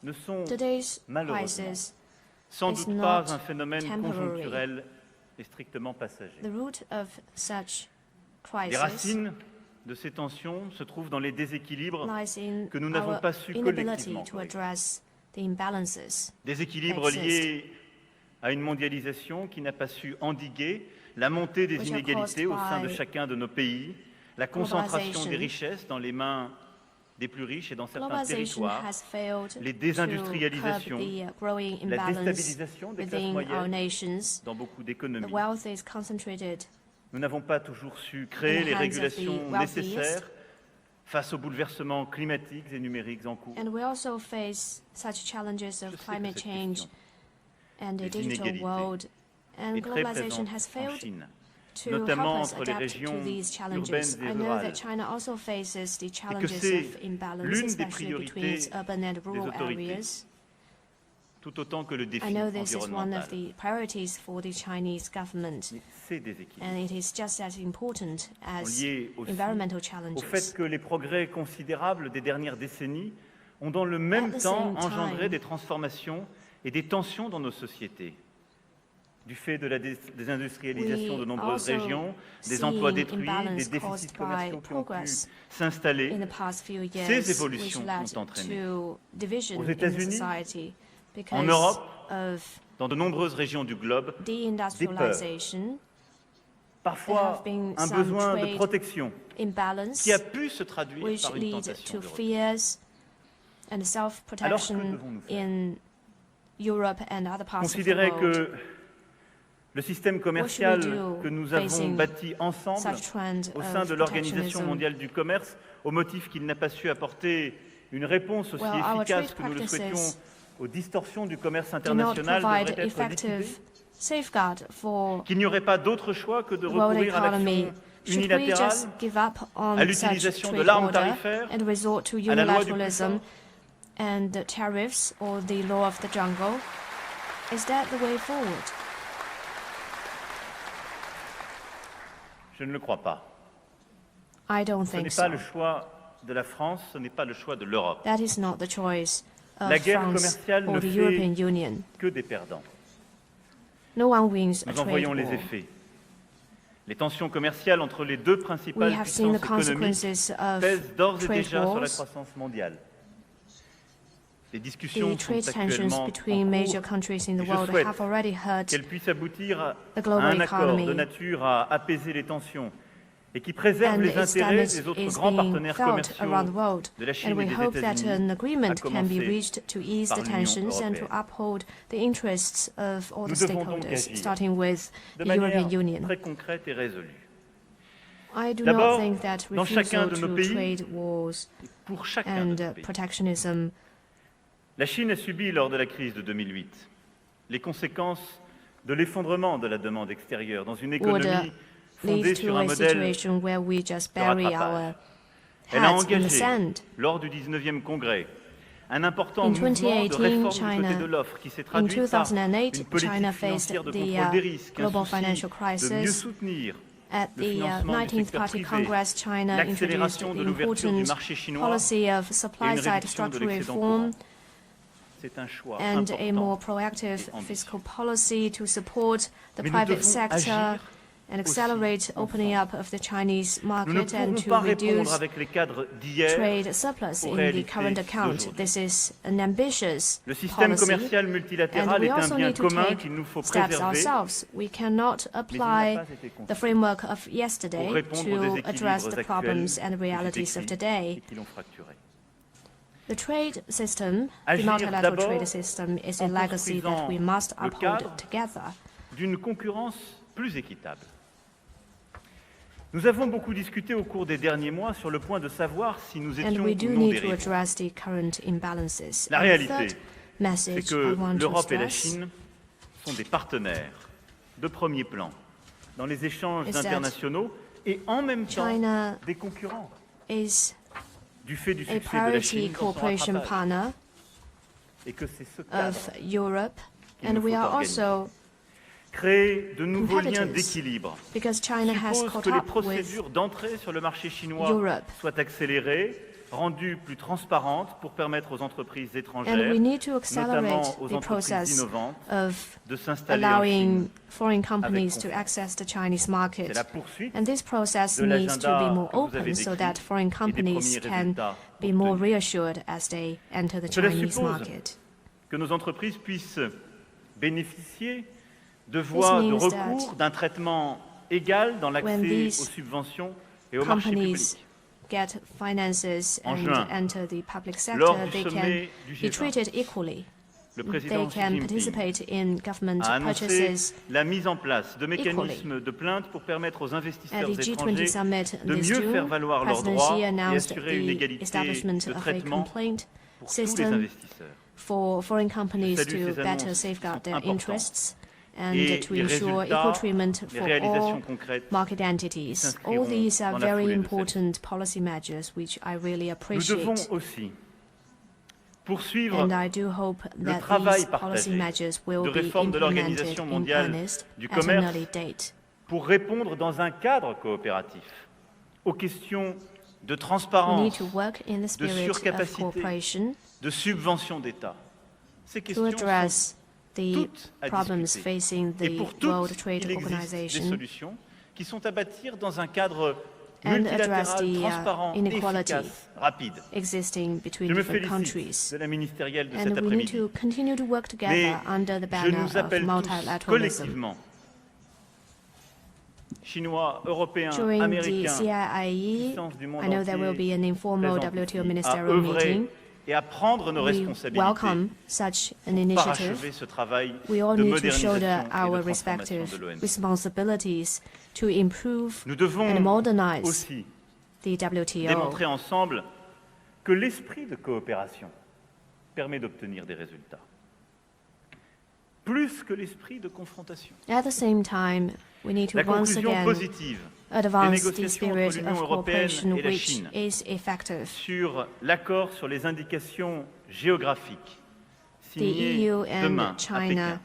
ne sont today's malheureusement crisis sans is doute not pas un phénomène temporary. conjoncturel et strictement passager. The root of such Les crisis racines de ces tensions se trouvent dans les déséquilibres lies in que nous n'avons our pas su inability collectivement to corriger. address the imbalances. Déséquilibres exist. liés à une mondialisation qui n'a pas su endiguer la montée des Which are inégalités caused au sein de by chacun de nos pays, la concentration des globalization. richesses dans les mains des plus riches et dans certains Globalization territoires, has failed les to désindustrialisations, curb the growing la imbalance déstabilisation des classes within our moyennes nations. dans beaucoup The d'économies. wealth is concentrated. Nous n'avons pas toujours su créer in the les hands of the régulations wealthiest. nécessaires face aux bouleversements climatiques et numériques en cours. And we also face such challenges Je sais of que climate cette change question and a des digital inégalités world. And est très globalization présente has en failed Chine, to notamment help us entre les adapt régions to these challenges. urbaines et I know rurales. that China also faces the et que challenges c'est of imbalance, l'une des especially between its priorités urban and des rural autorités, areas. tout autant que le défi I know this is one of environnemental. the priorities for the Chinese government, Mais ces déséquilibres and it is just as important sont as liés aussi environmental au challenges. fait que les progrès considérables des dernières décennies ont dans le même the temps same engendré time, des transformations et des tensions dans nos sociétés. Du fait de la désindustrialisation de we nombreuses also régions, des see emplois détruits, imbalance des déficits caused by commerciaux qui ont pu progress s'installer. in the past few years, Ces évolutions which led ont entraîné to division aux in the États-Unis, society en because Europe, of dans de nombreuses régions du globe, deindustrialization, parfois There have been un some besoin de trade protection imbalance, qui a pu se traduire which par une lead tentation to de repli. fears and Alors que self-protection devons-nous faire? in Europe and other parts of the Considérer world. que le système commercial do que nous avons facing bâti ensemble such trend au sein of de l'Organisation protectionism. mondiale du commerce, au motif qu'il n'a pas su apporter une réponse aussi Well, our efficace trade que nous le souhaitions practices aux distorsions du commerce do not international, provide devrait être liquidé, effective safeguard for qu'il n'y aurait pas d'autre choix que de the world recourir à economy. l'action Should we unilatérale, just give up on à such l'utilisation de trade l'arme order tarifaire, and resort to à la loi du plus unilateralism fort. and the tariffs or the law of the jungle? Is that the way forward? Je ne le crois pas. I don't Ce n'est think pas so. le choix de la France, ce n'est pas le choix de l'Europe. That is not the choice of La guerre France commerciale or ne the fait European Union. que des perdants. No one wins a Nous en trade voyons les war. effets. Les tensions commerciales entre les deux We principales have seen the puissances économiques consequences of pèsent d'ores et trade déjà sur la wars. croissance mondiale. Les discussions The sont trade tensions actuellement between en major cours countries in et the je world souhaite have already hurt qu'elles puissent aboutir à the global un accord economy. de nature à apaiser les tensions et qui préserve and les its intérêts damage des autres is grands being partenaires felt commerciaux around the world. de la And Chine et we des hope that États-Unis, an à agreement can be commencer reached to ease par the l'Union tensions and to européenne. uphold the interests of all the Nous devons donc stakeholders, agir starting with de the manière European Union. très concrète et résolue. I do not D'abord, think that dans chacun refusal de nos to pays, trade wars Pour chacun and de nos pays. protectionism. La Chine a subi lors de la crise de 2008 les conséquences de l'effondrement de la demande extérieure dans une économie Would fondée lead sur to un a modèle. situation where we just bury our Elle a heads in the engagé, sand. lors du 19e congrès, un important In mouvement de 2018, réforme du China- côté de l'offre qui s'est In traduit par 2008, une politique China faced financière de the contrôle des risques, un global souci financial de mieux crisis. soutenir At le the financement du 19th secteur Party privé, Congress, China introduced l'accélération the de l'ouverture du important marché chinois policy of et une supply-side réduction de structural l'excédent reform courant. C'est un choix and a more important. proactive et ambitieux. fiscal policy to support the Mais nous private devons sector agir and accelerate opening up of the Chinese Nous ne market and pourrons to pas répondre reduce avec les cadres d'hier trade surplus aux in the réalités current account. d'aujourd'hui. This is an ambitious Le système policy, commercial and multilatéral we est un also bien need to commun take qu'il nous faut steps préserver ourselves. We cannot apply pas été conçu the framework of pour yesterday répondre aux to déséquilibres address the actuels problems and qui realities s'étaient of créés today. et qui l'ont fracturé. The trade system, the Agir multilateral d'abord trade system, is a en legacy that we construisant must le uphold cadre together. D'une concurrence plus équitable. Nous avons beaucoup discuté au cours des derniers mois sur le point de savoir si nous And étions we ou do non need des to rivaux. address the current imbalances. La And the réalité, third c'est message I que want to l'Europe et la stress Chine sont des partenaires de premier plan dans les échanges is that internationaux et en même temps China des concurrents is du fait du a succès de la priority Chine dans son cooperation rattrapage. partner Et que c'est ce cadre of Europe, qu'il and nous we faut are organiser. also, Créer de nouveaux liens competitors, d'équilibre because China has suppose caught que les up with procédures d'entrée sur le marché chinois Europe. soient accélérées, rendues plus transparentes pour permettre aux entreprises and étrangères, we need to accelerate notamment aux the entreprises process innovantes, of de s'installer en Chine. allowing foreign companies to confiance. access the Chinese C'est market. la poursuite And this process de needs to be l'agenda more que vous open avez so décrit that foreign et des companies premiers can résultats be more obtenus. reassured as they enter the Cela Chinese suppose market. que nos entreprises puissent bénéficier de voies de means recours, d'un traitement égal dans when l'accès these aux subventions et aux marchés Companies publics. get finances En and juin, enter the public lors sector, du they can sommet du be G20, treated equally. le They président Xi can Jinping participate in government a annoncé purchases. la mise en place de mécanismes de plainte pour permettre aux At investisseurs the G20 étrangers summit de this mieux faire June, valoir leurs President droits Xi et announced assurer une the égalité establishment de of a traitement complaint pour tous les system investisseurs. for foreign companies salue to ces better annonces safeguard sont their importantes. interests Et and to les ensure résultats, equal treatment les for réalisations all concrètes market entities. s'inscriront All these are dans la very foulée de important policy measures which I really Nous appreciate. devons aussi poursuivre And I do hope le that travail these policy partagé measures will de be réforme de implemented l'Organisation in mondiale earnest du at an commerce early date pour répondre dans un cadre coopératif aux questions de We need transparence, to work in the spirit of surcapacité, cooperation de subvention d'État. Ces to questions sont address the toutes à problems discuter. facing Et the pour toutes, World Trade il existe des Organization solutions qui sont à bâtir dans un cadre and address multilatéral, the transparent, inequality efficace, rapide. existing between Je me different félicite countries. de la ministérielle de cet And we need après-midi. to continue to work Mais together under the je banner nous of appelle tous multilateralism. collectivement, Chinois, Européens, During the Américains, CIIE, puissances du monde I know there will entier be an informal présentes WTO ici, à ministerial œuvrer meeting. et à prendre nos We responsabilités welcome such an pour initiative. parachever ce travail We all de need to shoulder modernisation et our de transformation respective de l'OMC. responsibilities to improve Nous devons and modernize aussi the WTO. démontrer ensemble que l'esprit de coopération permet d'obtenir des résultats, plus que l'esprit de confrontation. At the same time, we need to La once conclusion again positive des advance the négociations entre spirit l'Union of européenne cooperation et la which Chine is effective. sur l'accord sur les indications géographiques The signé EU demain and à China Pékin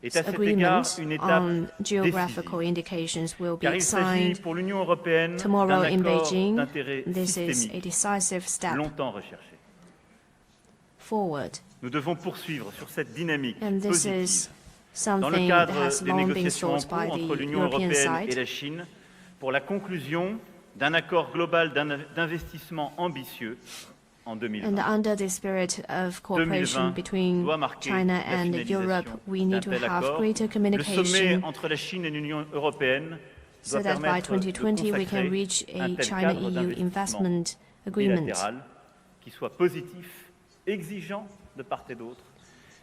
est à cet égard agreement une étape on geographical décisive, indications will car be il s'agit signed pour l'Union européenne tomorrow d'un in accord Beijing. d'intérêt This is a systémique decisive step longtemps recherché. forward. Nous devons poursuivre sur cette dynamique And this positive is dans le something that cadre has des long been négociations en sought by cours the entre l'Union European européenne et side. la Chine pour la conclusion d'un accord global d'investissement ambitieux en And 2020. under the spirit of cooperation 2020 between doit marquer China la and finalisation Europe, we need to d'un tel have accord. greater Le sommet communication entre la Chine et l'Union européenne so doit that by permettre de 2020 we can consacrer reach un a tel cadre China-EU d'investissement investment agreement bilatéral qui soit positif, exigeant de part et d'autre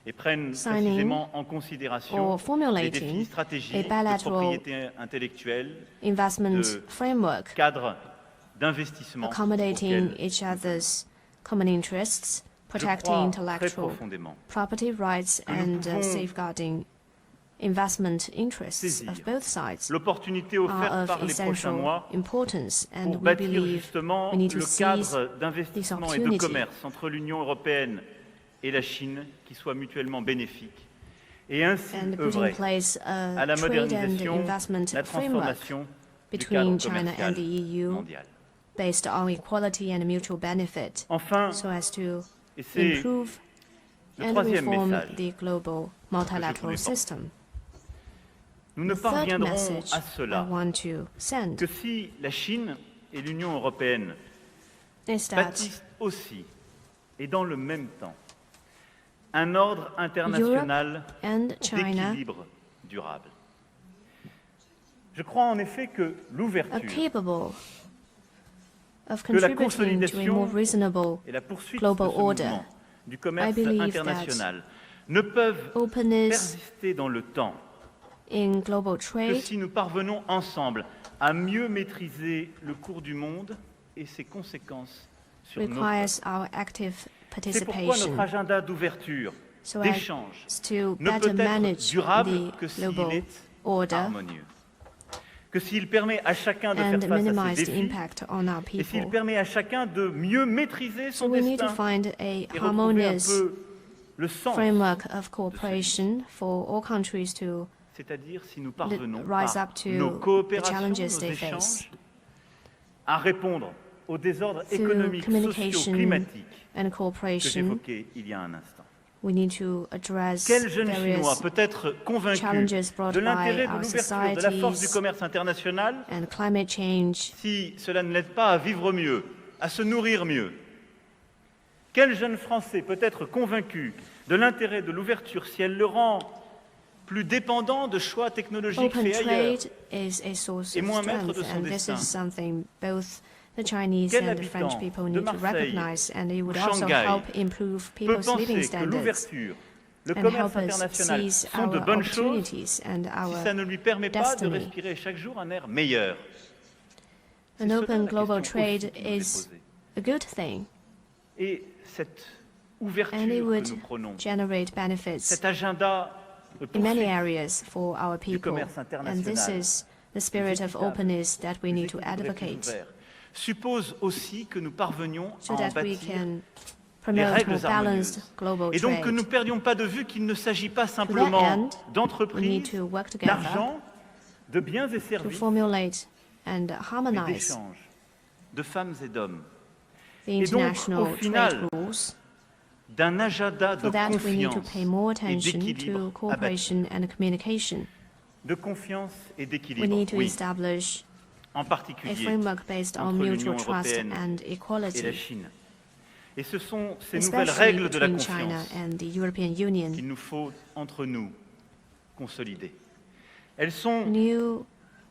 et prenne Signing précisément en considération or les formulating défis a stratégiques de bilateral propriété intellectuelle, investment de framework cadre d'investissement accommodating auquel each other's common interests, je protecting crois très intellectual profondément property rights que nous and pouvons safeguarding investment interests saisir of both sides l'opportunité are offerte of par les prochains essential mois importance, and pour we bâtir believe justement we need to le seize cadre d'investissement et de opportunity. commerce entre l'Union européenne et la Chine qui soit mutuellement bénéfique et ainsi and put in œuvrer place à a la trade and modernisation, investment la framework transformation du between cadre China and commercial the EU mondial. based on equality and mutual benefit, Enfin, so as to et c'est improve le and troisième reform message the global multilateral porter. system. Nous ne The third parviendrons message à I cela want to send que si la Chine et l'Union européenne is that bâtissent aussi, et dans le même temps, un ordre international and China d'équilibre durable. Je crois en effet que are l'ouverture capable of que la contributing to a consolidation more reasonable et la poursuite global de ce order mouvement du commerce I believe international ne peuvent openness persister dans le temps in global que trade si nous parvenons ensemble à mieux maîtriser le cours du monde et ses conséquences sur nos peuples. requires our active C'est pourquoi participation notre agenda d'ouverture, so d'échange, as to ne better peut être manage durable the que s'il global est order harmonieux. Que s'il permet à chacun de and faire face à minimize ses the défis impact on our et s'il people. permet à chacun de mieux maîtriser So son we need to destin find a et retrouver un harmonious peu le sens, framework of cooperation for all countries to c'est-à-dire si nous parvenons rise par up to nos the coopérations, challenges nos they échanges, face à répondre aux désordres through économiques, sociaux, communication climatiques and que cooperation. j'évoquais il y a un instant. We need to address Quel jeune Chinois various peut être convaincu challenges brought de by l'intérêt de our l'ouverture de la force du societies commerce international and climate change si cela ne l'aide pas à vivre mieux, à se nourrir mieux? Quel jeune Français peut être convaincu de l'intérêt de l'ouverture si elle le rend plus dépendant de choix technologiques open faits ailleurs? trade is a source et of moins maître strength, de son and this destin? is something both the Chinese Quel and the French habitant people de need to Marseille recognize, and it would ou also Shanghai help improve peut people's living penser que standards l'ouverture, le and commerce help us international seize sont de our bonnes choses opportunities and si our ça ne lui permet pas de destiny. respirer chaque jour un air meilleur? C'est An cela open la global question aussi trade qui nous est is posée. a good thing, Et cette ouverture and it que would nous prenons, generate benefits cet agenda de in many poursuite areas for our people, commerce and this international, is the spirit of équitable, openness that we plus need to équilibré, plus advocate, ouvert, suppose aussi que nous parvenions so à en that we bâtir can promote règles more balanced harmonieuses. global et donc que trade. nous ne perdions pas de vue qu'il ne s'agit pas To that simplement end, we need d'entreprises, to work together d'argent, de biens et to services, formulate and mais harmonize d'échanges, de femmes et d'hommes, the Et donc, international au trade final, rules. d'un agenda de For that, we need to confiance pay more et attention d'équilibre to à bâtir. cooperation and communication. De confiance et We d'équilibre, need to oui, establish en a particulier framework based on entre mutual l'Union trust européenne and et la equality, Chine. Et ce sont ces nouvelles especially règles de la between China confiance and the European Union. qu'il nous faut, entre nous, consolider. Elles sont New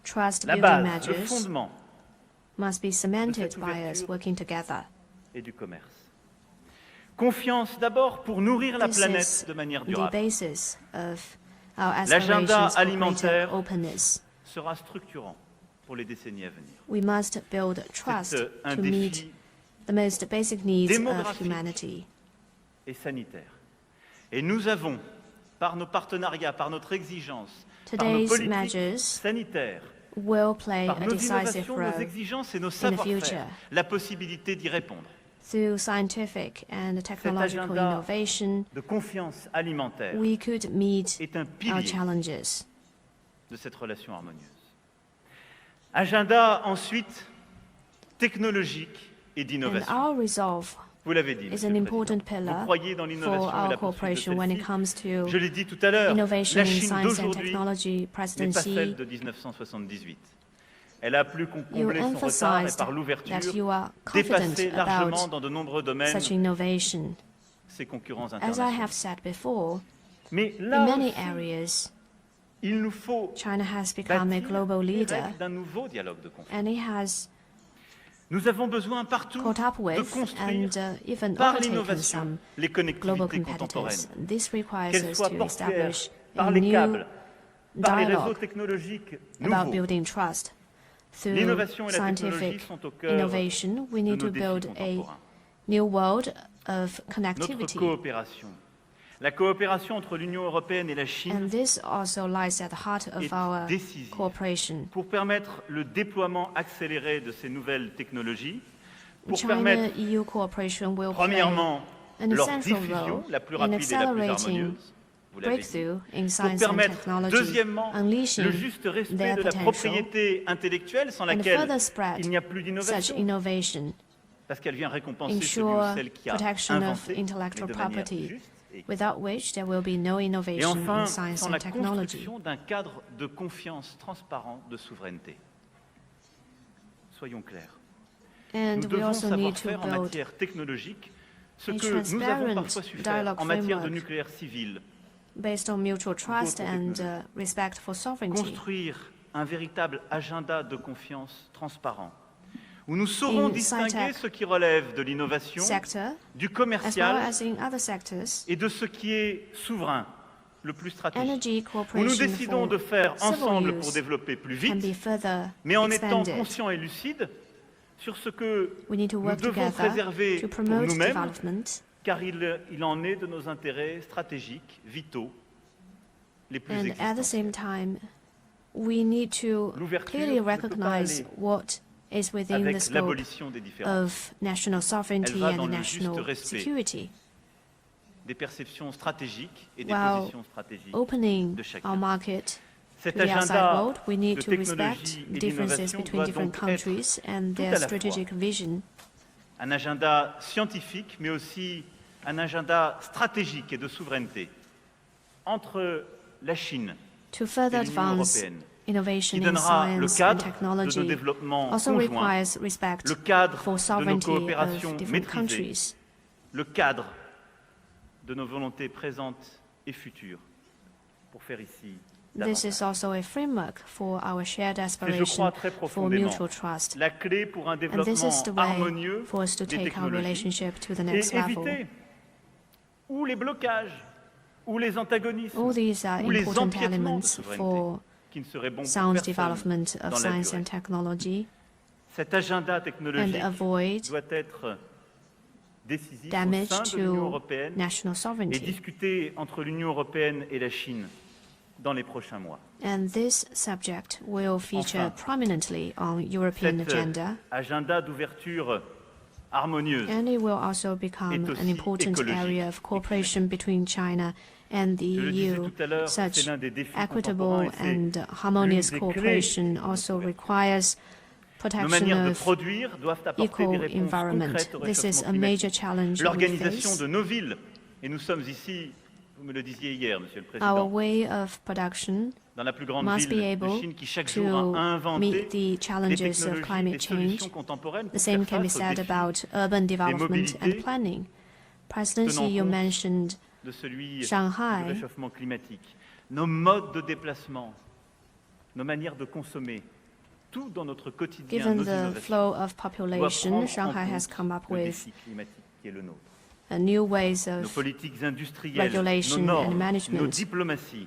trust la building base, le measures fondement must be cemented cette by us ouverture. working together. et du commerce. Confiance d'abord pour nourrir la This planète is de manière the durable. basis of our L'agenda aspirations for greater alimentaire openness. sera structurant pour les décennies à venir. We must build trust C'est un to meet défi the most basic needs of démographique. humanity. et sanitaire. Et nous avons, par nos partenariats, par notre exigence, par nos Today's politiques measures sanitaires, will play par a nos decisive innovations, nos role exigences et nos future. savoir-faire, la possibilité d'y répondre. through scientific and technological agenda innovation. De confiance alimentaire We could meet est un our pilier challenges. de cette relation harmonieuse. Agenda ensuite technologique et And d'innovation. our resolve Vous l'avez dit, is Monsieur an le important Président. pillar Vous croyez dans for l'innovation et our la poursuite de cooperation when it celle-ci. comes to Je l'ai dit tout à l'heure, innovation la in Chine science and d'aujourd'hui technology n'est pas celle presidency. de 1978. Elle a plus You comblé son retard et emphasized par l'ouverture, that you are confident dépassé largement about dans de nombreux domaines such innovation. ses concurrents As I internationaux. have said before, Mais in là many aussi, areas, il nous faut China has become a bâtir global les leader, règles d'un nouveau dialogue de confiance. and it has Nous avons besoin partout caught up de with construire and even par overtaken l'innovation some les global connectivités competitors. contemporaines, This requires qu'elles us soient to portuaires, establish par a les new câbles, par les réseaux dialogue technologiques about nouveaux. building trust. Through L'innovation et la technologie scientific sont au cœur innovation, we de need nos to défis build a contemporains. new world of Notre connectivity. coopération, la coopération entre l'Union européenne et la Chine And this also lies at the heart of est our décisive cooperation. pour permettre le déploiement accéléré de ces nouvelles technologies, pour China permettre, EU cooperation will play premièrement, an leur essential diffusion role la plus in rapide et la plus accelerating harmonieuse, vous l'avez dit, breakthrough in pour science and permettre, technology, deuxièmement, unleashing le juste respect their de la potential, propriété intellectuelle sans and laquelle further spread il n'y a plus such d'innovation, innovation, parce qu'elle vient récompenser celui ou ensure celle qui a protection of inventé, mais intellectual de manière property, juste et without which there will be no Et innovation enfin, in science sans and la technology. construction d'un cadre de confiance transparent de souveraineté. Soyons clairs. And Nous we devons also savoir need to faire en build matière technologique ce a que nous avons transparent parfois su faire dialogue en matière de framework nucléaire civil. based on mutual trust d'autres and technologies. respect for sovereignty. Construire un véritable agenda de confiance transparent, où nous saurons In distinguer sci-tech ce qui relève de l'innovation, sector, du as well commercial as in other sectors, et de ce qui est souverain, le plus stratégique. energy Où nous cooperation décidons for de faire civil ensemble pour use développer plus can be vite, further mais en étant expanded. conscients et lucides sur ce que We need to nous work devons together préserver to pour promote nous-mêmes, development, car il en est de nos intérêts stratégiques, vitaux, les plus and at the existants. same time, we need to L'ouverture clearly ne peut pas recognize aller what is within the Avec scope l'abolition des différences, of national sovereignty Elle va dans and le national juste respect. security, des perceptions stratégiques et des while positions stratégiques opening de chacun. our market to Cet the outside agenda world. We need de to respect technologie et differences d'innovation between doit different donc être countries and tout à their la fois strategic vision. un agenda scientifique, mais aussi un agenda stratégique et de souveraineté entre la Chine To further et l'Union advance européenne, innovation qui in donnera le science and cadre de nos technology développements also conjoints, requires respect le cadre for de nos sovereignty coopérations of different maîtrisées, countries, le cadre de nos volontés présentes et futures pour faire ici This davantage. is also a framework for our shared C'est, je aspiration crois, très for profondément mutual trust. la clé pour un And this développement is the way harmonieux for us to des take our technologies relationship to the et next level. éviter ou les blocages, ou les antagonismes, All these are ou les important empiètements de elements souveraineté for qui ne seraient bons pour sound personne development of dans la science durée. and technology, Cet agenda and technologique avoid doit être décisif damage au sein de l'Union to européenne national et sovereignty. discuté entre l'Union européenne et la Chine dans les prochains mois. And this subject will feature Enfin, prominently on European Cet agenda, agenda d'ouverture harmonieuse and it will also become est an aussi important écologique area of cooperation between China and the Je le disais EU. tout à l'heure, c'est Such l'un des défis equitable contemporains et c'est and harmonious l'une des cooperation clés also de requires Nos protection manières de of produire doivent apporter des equal réponses environment. concrètes au This is réchauffement a climatique. major challenge we L'organisation face. de nos villes, et nous sommes ici, vous me le disiez hier, Monsieur le Our Président, way of production dans la plus grande must be ville de able Chine qui chaque jour to a inventé meet the des challenges of technologies, climate des change. solutions contemporaines The pour same faire can be face aux said défis about urban development mobilités, and planning. President tenant Xi, you compte mentioned de celui Shanghai. du réchauffement climatique. Nos modes de déplacement, nos manières de consommer, tout dans notre quotidien, Given nos the innovations, flow of doivent population, prendre en Shanghai has compte come up le with défi climatique qui est le nôtre. new ways Nos of politiques industrielles, nos regulation and normes, management. nos diplomaties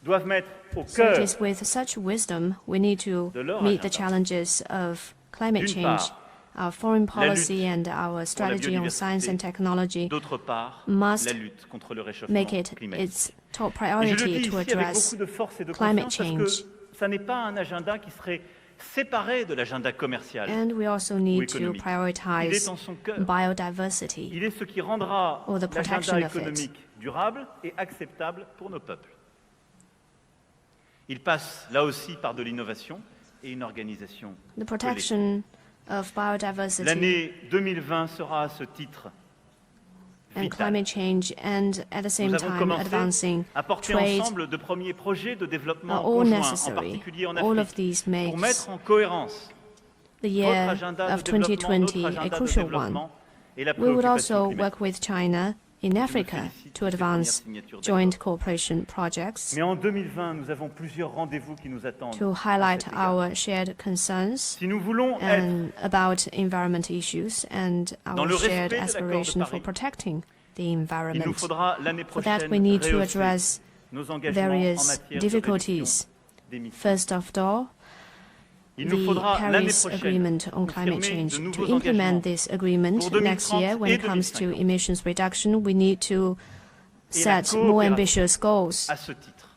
doivent mettre au So it cœur is with such wisdom we need to de leur meet the agenda. challenges of climate D'une change. part, Our foreign la lutte policy and our strategy on science and technology d'autre part, must la lutte contre le réchauffement make it climatique. its top Et je le dis priority ici to avec address beaucoup de force et de climate confiance change. parce que ça n'est pas un agenda qui serait séparé de l'agenda commercial. And we also need to économique. Il est prioritize en son cœur. biodiversity. Il est ce qui rendra Or the protection l'agenda of it. économique durable et acceptable pour nos peuples. Il passe là aussi par de l'innovation et une organisation The collée. protection of biodiversity L'année 2020 sera à ce titre and vital. climate change, and at the same Nous avons time commencé advancing à porter trade ensemble de premiers projets de développement are all conjoint, en necessary. particulier en All of Afrique, these pour makes mettre en cohérence the votre year agenda of de développement, 2020 notre a agenda de crucial one. développement et la We would préoccupation also climatique. work with China in Africa félicite to des premières advance signatures joint d'accord. cooperation projects, Mais en 2020, nous avons plusieurs rendez-vous qui nous attendent. to à highlight cet égard. our shared concerns Si nous voulons être and about environment issues and Dans our le shared respect de l'accord de aspiration for Paris, protecting the il nous environment. faudra l'année For prochaine that, we need to rehausser address nos engagements en various matière de difficulties. réduction d'émissions. First of all, Il nous the faudra l'année Paris prochaine Agreement on climate confirmer change. de To nouveaux implement engagements this agreement pour 2030 next year, when et it comes to 2050. emissions reduction, we need to Et la set more coopération ambitious goals. à ce titre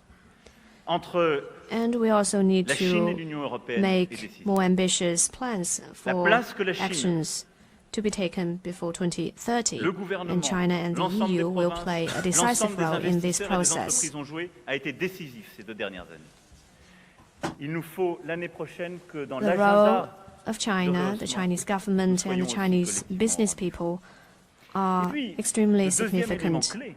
entre And we also need la Chine et to l'Union européenne est make décisive. more ambitious plans La for place que la Chine, actions to be taken before 2030. le gouvernement, And China and the l'ensemble des EU will provinces, play a decisive l'ensemble des role in this investisseurs et des process. entreprises ont joué a été décisif ces 2 dernières années. Il nous faut l'année prochaine que dans The role l'agenda of China, the rehaussement, Chinese government, and soyons the aussi Chinese collectivement business people Et are puis, extremely le deuxième élément significant. clé,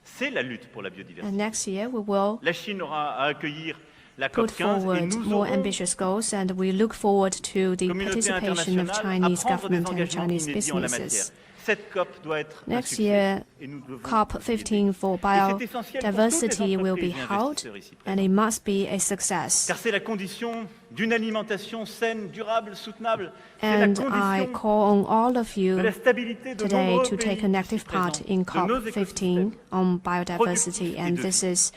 c'est la lutte pour la And biodiversité. next year, we will La Chine aura à accueillir la put COP 15 et forward nous more aurons, ambitious goals, and we look forward to the communauté participation of internationale, à Chinese prendre des government and engagements Chinese inédits en la matière. businesses. Cette COP doit être un Next succès year, et nous devons COP15 for Et c'est essentiel pour toutes les biodiversity will be entreprises et held, investisseurs ici and présents. it must be a success. Car c'est la condition d'une alimentation saine, durable, soutenable. C'est la And I condition call on all of de you la stabilité de today nombreux to pays take an active ici part présents, in de nos COP15 écosystèmes. on biodiversity, productifs et and de this vie. is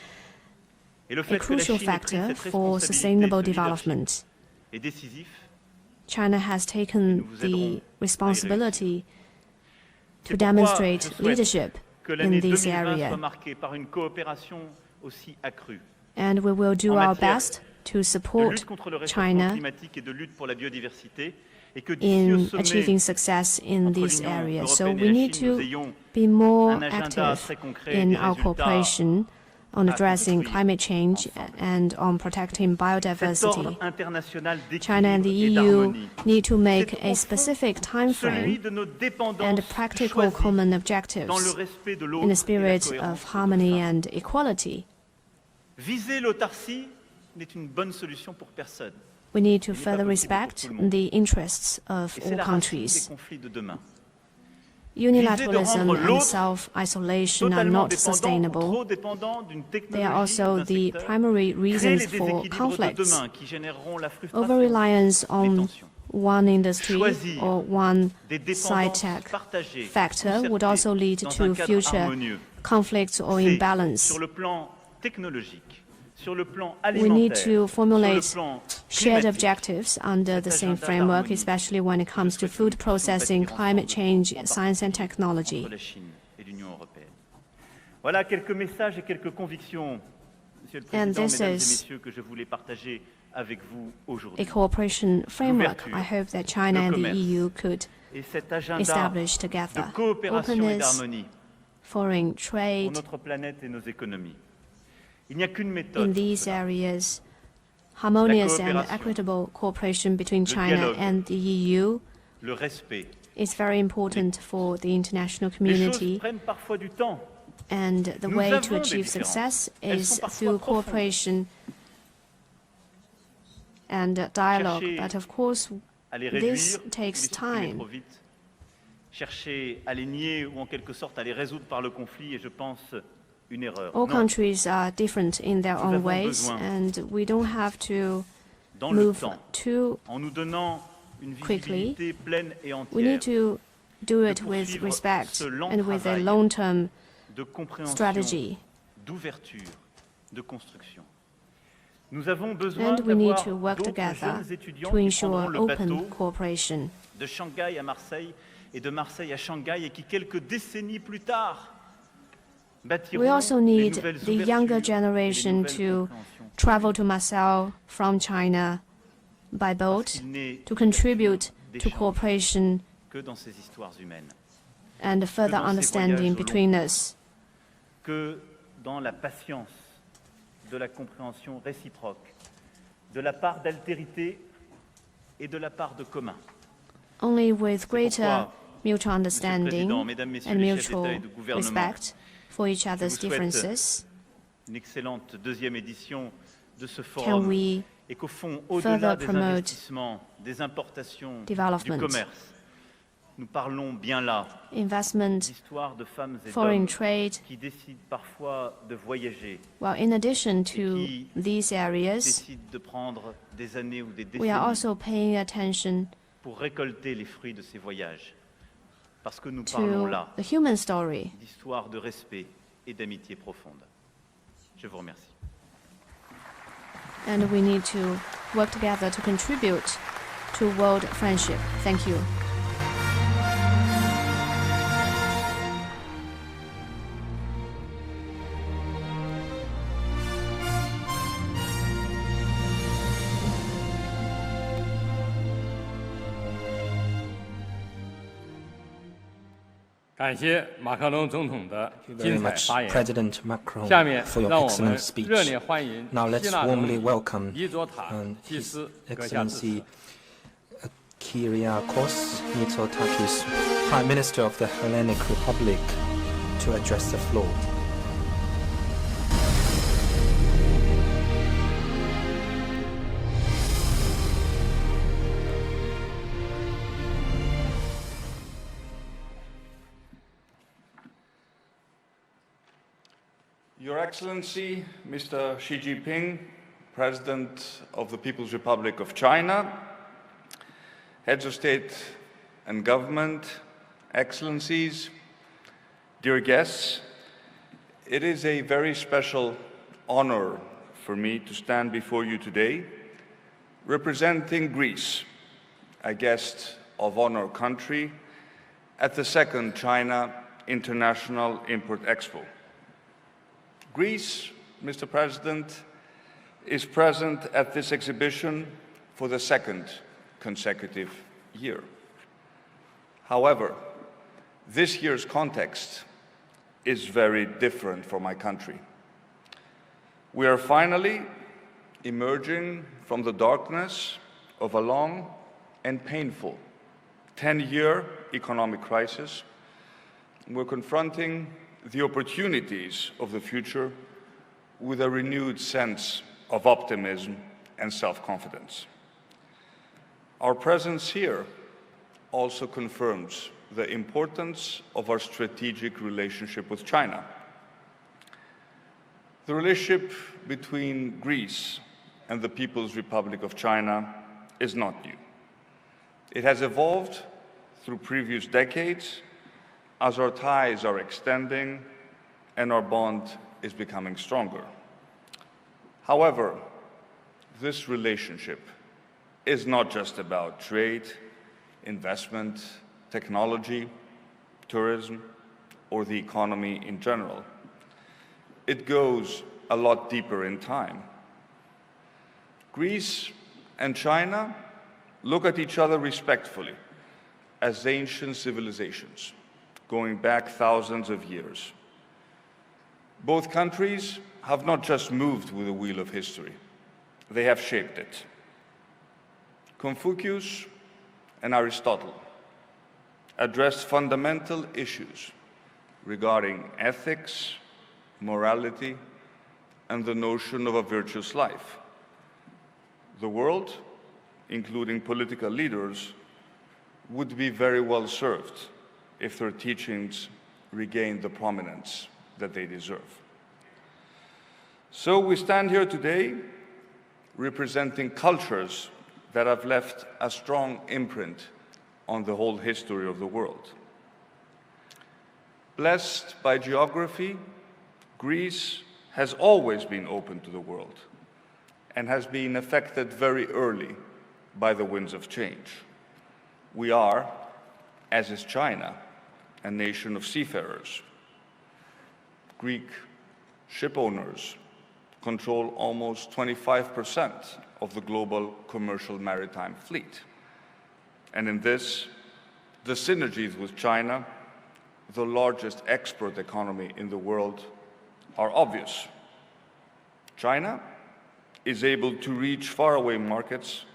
Et le a fait que la crucial Chine ait pris factor cette for responsabilité sustainable de leadership development. est décisif. China has taken nous vous aiderons the responsibility C'est to pourquoi demonstrate je souhaite leadership que in l'année this 2020 area. soit marquée par une coopération aussi accrue. And we will do En our matière best to De support lutte contre le réchauffement China climatique et de lutte pour la biodiversité. Et que d'ici au in sommet achieving success in entre these l'Union areas. So européenne we et la need Chine, nous to ayons be more un agenda active très concret et in des our résultats cooperation on à addressing construire climate change ensemble. and on protecting Cet biodiversity. ordre international China and the d'équilibre et EU d'harmonie, need to make c'est a au fond specific time celui frame de nos dépendances and practical choisies common dans le objectives respect de l'autre in et a la spirit cohérence of de harmony notre and equality. Viser l'autarcie n'est une bonne solution pour personne. We need to Il n'est pas further possible pour respect tout le monde. the interests of Et c'est all la racine des countries. conflits de demain. Unilateralism rendre and l'autre self-isolation are Totalement not dépendant ou sustainable. trop dépendant d'une They technologie are also d'un the secteur, primary créer reasons les for déséquilibres de conflicts. demain qui généreront la frustration, Over-reliance les on tensions. one industry Choisir or one Des side dépendances tech partagées, factor would concertées, also lead dans to un cadre future harmonieux. conflicts or C'est imbalance. sur le plan technologique, sur le plan We need alimentaire, to sur le formulate plan shared climatique, objectives under the Cet same agenda framework, d'harmonie, especially when it comes to je souhaite food que nous puissions processing, bâtir climate ensemble, change, en science and particulier technology. entre la Chine et l'Union européenne. Voilà quelques messages et quelques convictions, Monsieur le And Président, this Mesdames et is Messieurs, que je voulais partager avec vous A aujourd'hui. cooperation framework L'ouverture, I hope that China and the commerce, EU could Et cet agenda establish de together. coopération et Openness, d'harmonie foreign pour trade notre planète et nos économies. Il n'y a qu'une in méthode. pour these cela. areas. Harmonious and coopération, equitable cooperation between le China dialogue, and the EU Le respect. is very important for the international Les choses community, prennent parfois du temps. and the Nous way avons to des achieve différences. success Elles is sont parfois through profondes. cooperation and dialogue. Chercher But of course, À les this réduire, takes les supprimer time. trop vite. Chercher à les nier ou en quelque sorte à les résoudre par le conflit est, je pense, une erreur. All Non, countries are different in their Nous own avons ways, besoin, and we don't have to dans le move temps, too en nous donnant une quickly. visibilité pleine et We entière need to do it de with poursuivre respect ce lent and with a travail long-term de compréhension, strategy. d'ouverture, de construction. Nous avons besoin And we need d'avoir to work d'autres together jeunes étudiants to qui ensure prendront le open bateau cooperation. de Shanghai à Marseille et de Marseille à Shanghai et qui, quelques décennies plus tard, bâtiront We also les need nouvelles the younger ouvertures et les generation nouvelles to compréhensions. travel to Marseille from China by Parce boat qu'il n'est to contribute to d'échange cooperation que dans ces histoires humaines, and further dans ces understanding voyages au between long us. que dans la patience de la compréhension réciproque, de la part d'altérité et de la part de commun. Only with greater pourquoi, mutual Monsieur le understanding Président, Mesdames, Messieurs and les chefs d'État mutual et de gouvernement, respect for each other's souhaite differences une excellente deuxième édition de ce can forum we et qu'au fond, further au-delà des promote investissements, des importations, du development, commerce, nous parlons bien là investment, d'histoires de femmes et foreign d'hommes trade. qui décident parfois de voyager, Well, in addition to qui these areas, décident de prendre des années ou des we are décennies also paying attention pour récolter les fruits de ces voyages. Parce que nous parlons to là the human story. d'histoires de respect et d'amitié profonde. Je vous remercie. And we need to work together to contribute to world friendship. Thank you.感谢马克龙总统的 Thank you 精 very 彩 much, 发言。 President Macron, 下面 for your 让我们 excellent speech. 热烈欢迎 Now let's 希腊总 warmly 理 welcome 伊佐塔 基 His 斯阁下致 Excellency 辞。 Kyriakos Mitsotakis, Prime Minister of the Hellenic Republic, to address the floor. Your Excellency, Mr. Xi Jinping, President of the People's Republic of China, Heads of State and Government, Excellencies, dear guests, it is a very special honor for me to stand before you today, representing Greece, a guest of honor country, at the second China International Import Expo. Greece, Mr. President, is present at this exhibition for the second consecutive year. However, this year's context is very different for my country. We are finally emerging from the darkness of a long and painful 10-year economic crisis. We're confronting the opportunities of the future with a renewed sense of optimism and self-confidence. Our presence here also confirms the importance of our strategic relationship with China. The relationship between Greece and the People's Republic of China is not new. It has evolved through previous decades as our ties are extending and our bond is becoming stronger. However, this relationship is not just about trade, investment, technology, tourism, or the economy in general. It goes a lot deeper in time. Greece and China look at each other respectfully as ancient civilizations, going back thousands of years. Both countries have not just moved with the wheel of history, they have shaped it. Confucius and Aristotle addressed fundamental issues regarding ethics, morality, and the notion of a virtuous life. The world, including political leaders, would be very well served if their teachings regained the prominence that they deserve. So we stand here today representing cultures that have left a strong imprint on the whole history of the world. Blessed by geography, Greece has always been open to the world and has been affected very early by the winds of change. We are, as is China, a nation of seafarers. Greek ship owners control almost 25% of the global commercial maritime fleet. And in this, the synergies with China, the largest export economy in the world, are obvious. China is able to reach faraway markets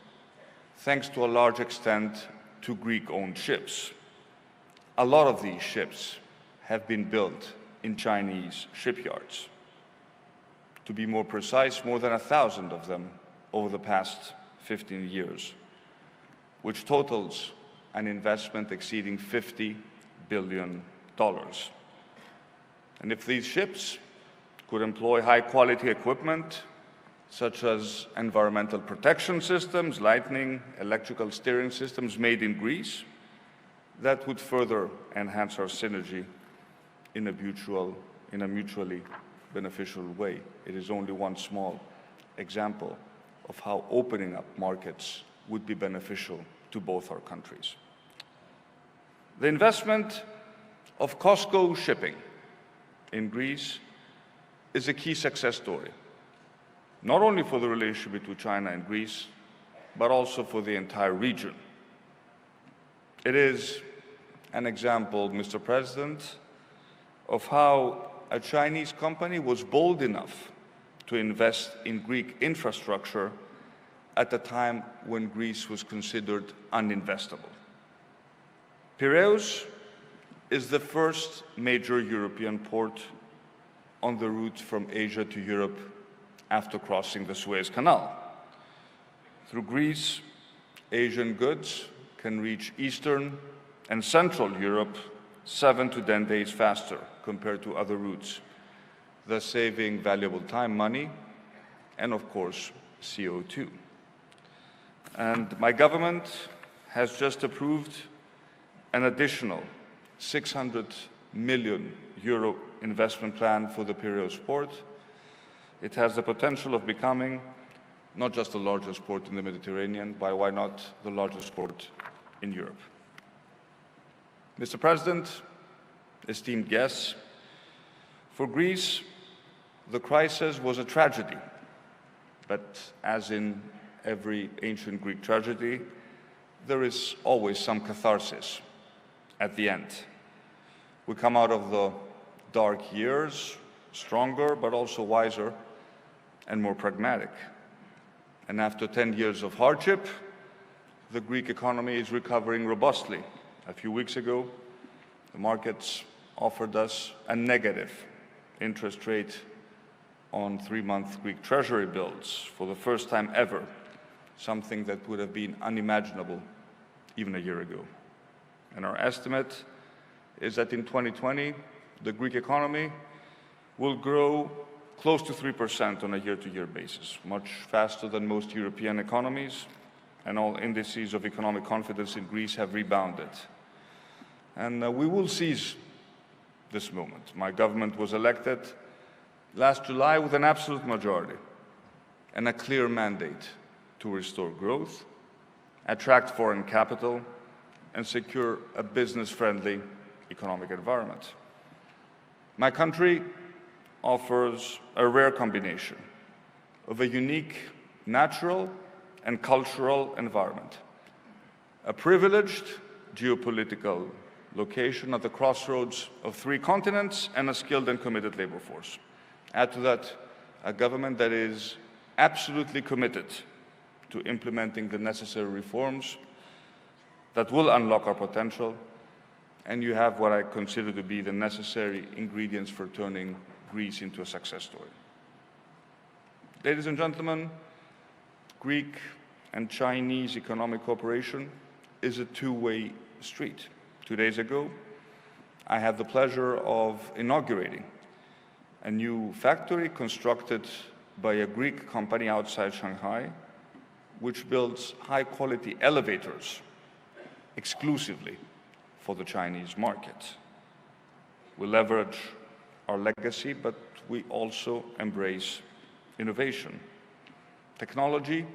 thanks to a large extent to Greek-owned ships. A lot of these ships have been built in Chinese shipyards. To be more precise, more than 1,000 of them over the past 15 years, which totals an investment exceeding $50 billion. And if these ships could employ high-quality equipment, such as environmental protection systems, lighting, electrical steering systems made in Greece, that would further enhance our synergy in a mutually beneficial way. It is only one small example of how opening up markets would be beneficial to both our countries. The investment of COSCO Shipping in Greece is a key success story, not only for the relationship between China and Greece, but also for the entire region. It is an example, Mr. President, of how a Chinese company was bold enough to invest in Greek infrastructure at a time when Greece was considered uninvestable. Piraeus is the first major European port on the route from Asia to Europe after crossing the Suez Canal. Through Greece, Asian goods can reach Eastern and Central Europe 7 to 10 days faster compared to other routes, thus saving valuable time, money, and of course, CO2. And my government has just approved an additional 600 million euro investment plan for the period port. It has the potential of becoming not just the largest port in the Mediterranean, but why not the largest port in Europe. Mr. President, esteemed guests, for Greece, the crisis was a tragedy, but as in every ancient Greek tragedy, there is always some catharsis at the end. We come out of the dark years stronger, but also wiser and more pragmatic. And after 10 years of hardship, the Greek economy is recovering robustly. A few weeks ago, the markets offered us a negative interest rate on 3-month Greek treasury bills for the first time ever, something that would have been unimaginable even a year ago. And our estimate is that in 2020, the Greek economy will grow close to 3% on a year-to-year basis, much faster than most European economies, and all indices of economic confidence in Greece have rebounded. And we will seize this moment. My government was elected last July with an absolute majority and a clear mandate to restore growth, attract foreign capital, and secure a business-friendly economic environment. My country offers a rare combination of a unique natural and cultural environment, a privileged geopolitical location at the crossroads of 3 continents, and a skilled and committed labor force. Add to that a government that is absolutely committed to implementing the necessary reforms that will unlock our potential, and you have what I consider to be the necessary ingredients for turning Greece into a success story. Ladies and gentlemen, Greek and Chinese economic cooperation is a two-way street. 2 days ago, I had the pleasure of inaugurating a new factory constructed by a Greek company outside Shanghai, which builds high-quality elevators exclusively for the Chinese market. We leverage our legacy, but we also embrace innovation. Technology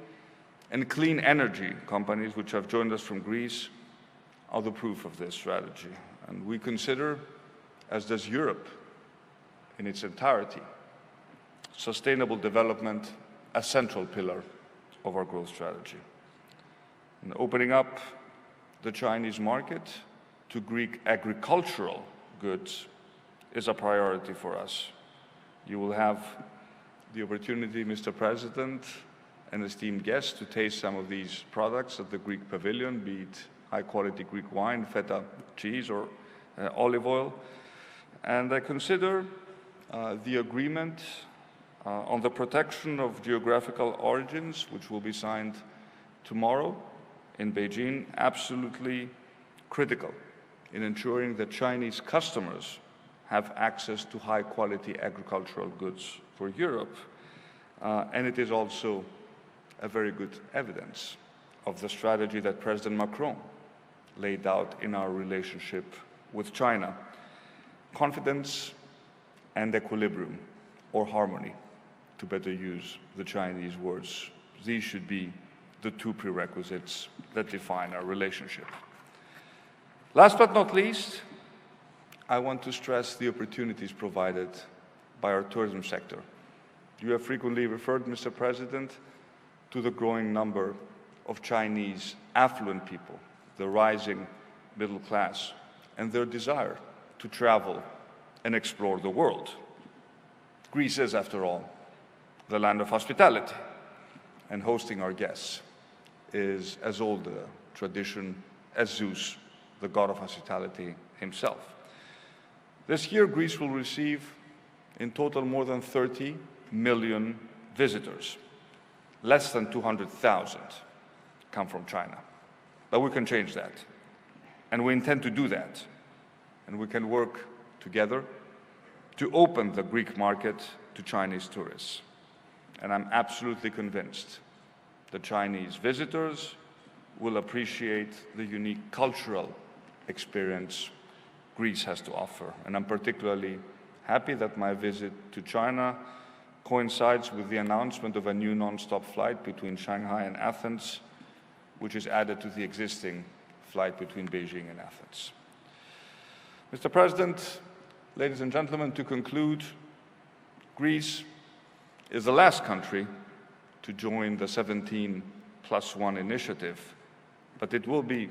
and clean energy companies which have joined us from Greece are the proof of this strategy. And we consider, as does Europe in its entirety, sustainable development a central pillar of our growth strategy. And opening up the Chinese market to Greek agricultural goods is a priority for us. You will have the opportunity, Mr. President and esteemed guests, to taste some of these products at the Greek pavilion, be it high-quality Greek wine, feta cheese, or olive oil. And I consider the agreement on the protection of geographical origins, which will be signed tomorrow in Beijing, absolutely critical in ensuring that Chinese customers have access to high-quality agricultural goods for Europe. And it is also a very good evidence of the strategy that President Macron laid out in our relationship with China. Confidence and equilibrium, or harmony, to better use the Chinese words. These should be the 2 prerequisites that define our relationship. Last but not least, I want to stress the opportunities provided by our tourism sector. You have frequently referred, Mr. President, to the growing number of Chinese affluent people, the rising middle class, and their desire to travel and explore the world. Greece is, after all, the land of hospitality, and hosting our guests is as old a tradition as Zeus, the god of hospitality himself. This year, Greece will receive in total more than 30 million visitors. Less than 200,000 come from China. But we can change that. And we intend to do that. And we can work together to open the Greek market to Chinese tourists. And I'm absolutely convinced that Chinese visitors will appreciate the unique cultural experience Greece has to offer. And I'm particularly happy that my visit to China coincides with the announcement of a new non-stop flight between Shanghai and Athens, which is added to the existing flight between Beijing and Athens. Mr. President, ladies and gentlemen, to conclude, Greece is the last country to join the 17+1 initiative, but it will be,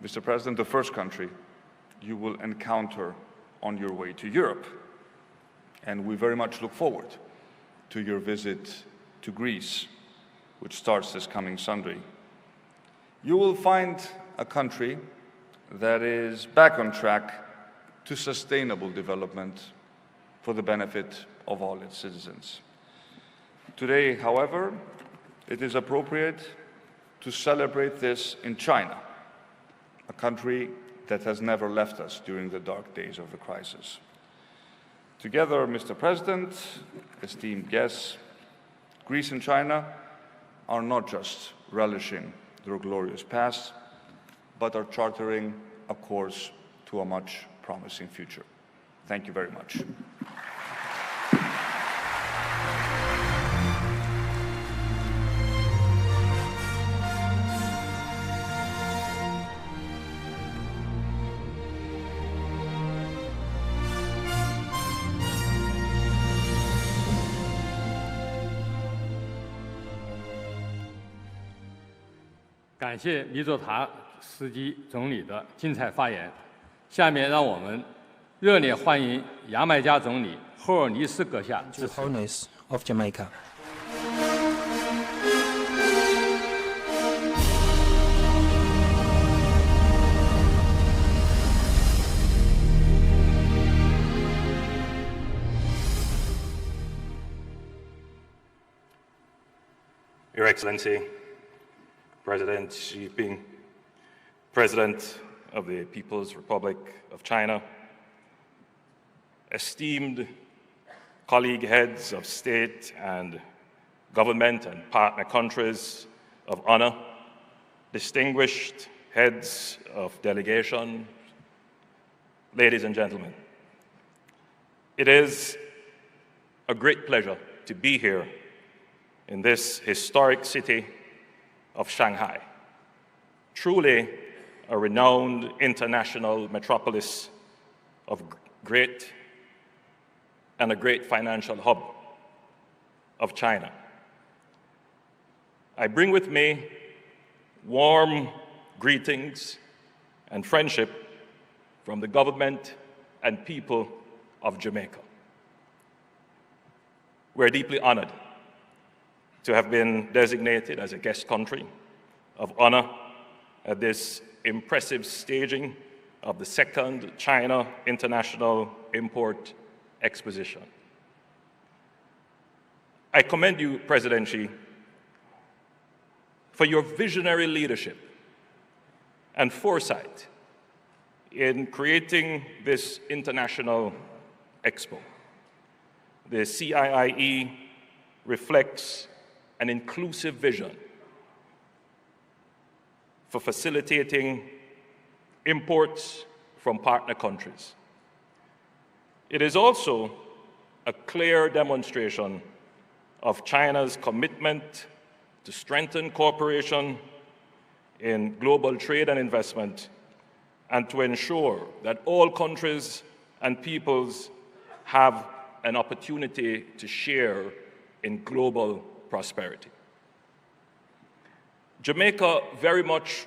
Mr. President, the first country you will encounter on your way to Europe. And we very much look forward to your visit to Greece, which starts this coming Sunday. You will find a country that is back on track to sustainable development for the benefit of all its citizens. Today, however, it is appropriate to celebrate this in China, a country that has never left us during the dark days of the crisis. Together, Mr. President, esteemed guests, Greece and China are not just relishing their glorious past, but are chartering a course to a much promising future. Thank you very much.感谢米佐塔斯基总理的精彩发言。下面让我们热烈欢迎牙买加总理霍尔尼斯阁下致辞。 Highness of Jamaica. Your Excellency, President Xi Jinping, President of the People's Republic of China, esteemed colleague heads of state and government and partner countries of honor, distinguished heads of delegation, ladies and gentlemen, it is a great pleasure to be here in this historic city of Shanghai, truly a renowned international metropolis of a great financial hub of China. I bring with me warm greetings and friendship from the government and people of Jamaica. We're deeply honored to have been designated as a guest country of honor at this impressive staging of the second China International Import Exposition. I commend you, President Xi, for your visionary leadership and foresight in creating this international expo. The CIIE reflects an inclusive vision for facilitating imports from partner countries. It is also a clear demonstration of China's commitment to strengthen cooperation in global trade and investment, and to ensure that all countries and peoples have an opportunity to share in global prosperity. Jamaica very much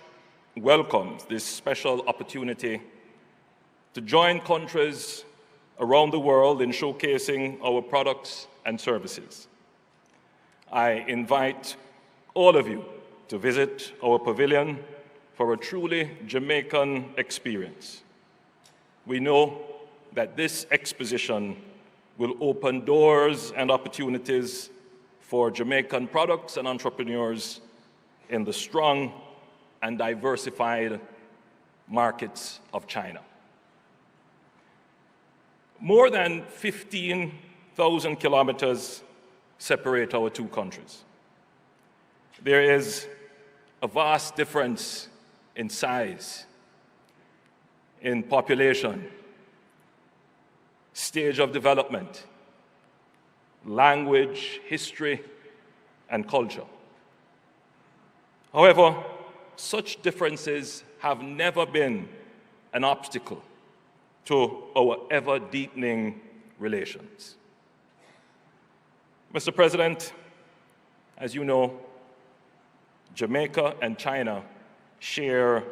welcomes this special opportunity to join countries around the world in showcasing our products and services. I invite all of you to visit our pavilion for a truly Jamaican experience. We know that this exposition will open doors and opportunities for Jamaican products and entrepreneurs in the strong and diversified markets of China. More than 15,000 kilometers separate our two countries. There is a vast difference in size, in population, stage of development, language, history, and culture. However, such differences have never been an obstacle to our ever-deepening relations. Mr. President, as you know, Jamaica and China share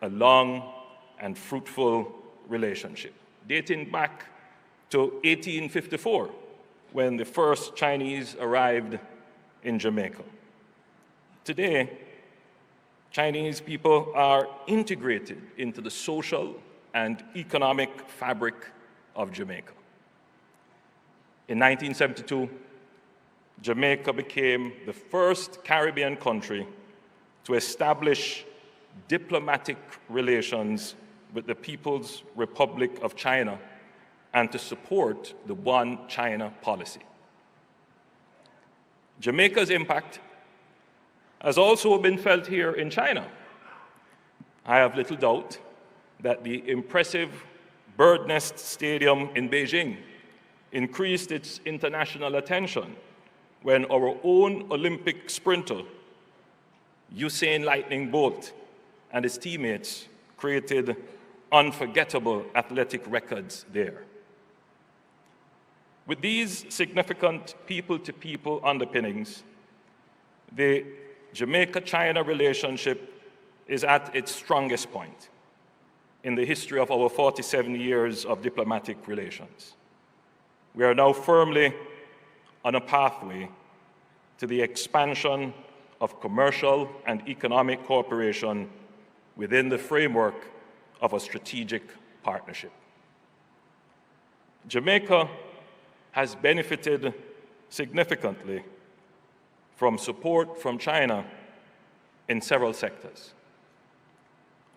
a long and fruitful relationship, dating back to 1854, when the first Chinese arrived in Jamaica. Today, Chinese people are integrated into the social and economic fabric of Jamaica. In 1972, Jamaica became the first Caribbean country to establish diplomatic relations with the People's Republic of China and to support the One China policy. Jamaica's impact has also been felt here in China. I have little doubt that the impressive Bird Nest Stadium in Beijing increased its international attention when our own Olympic sprinter, Usain Lightning Bolt, and his teammates created unforgettable athletic records there. With these significant people-to-people underpinnings, the Jamaica-China relationship is at its strongest point in the history of our 47 years of diplomatic relations. We are now firmly on a pathway to the expansion of commercial and economic cooperation within the framework of a strategic partnership. Jamaica has benefited significantly from support from China in several sectors.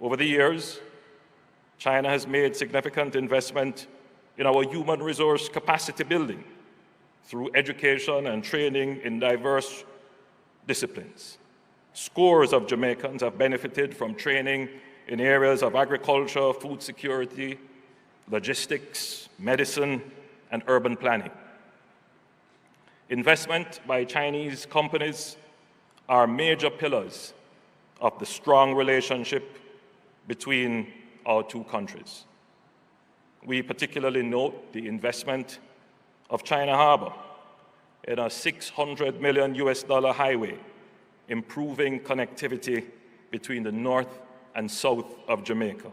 Over the years, China has made significant investment in our human resource capacity building through education and training in diverse disciplines. Scores of Jamaicans have benefited from training in areas of agriculture, food security, logistics, medicine, and urban planning. Investment by Chinese companies are major pillars of the strong relationship between our two countries. We particularly note the investment of China Harbor in a $600 million highway, improving connectivity between the north and south of Jamaica.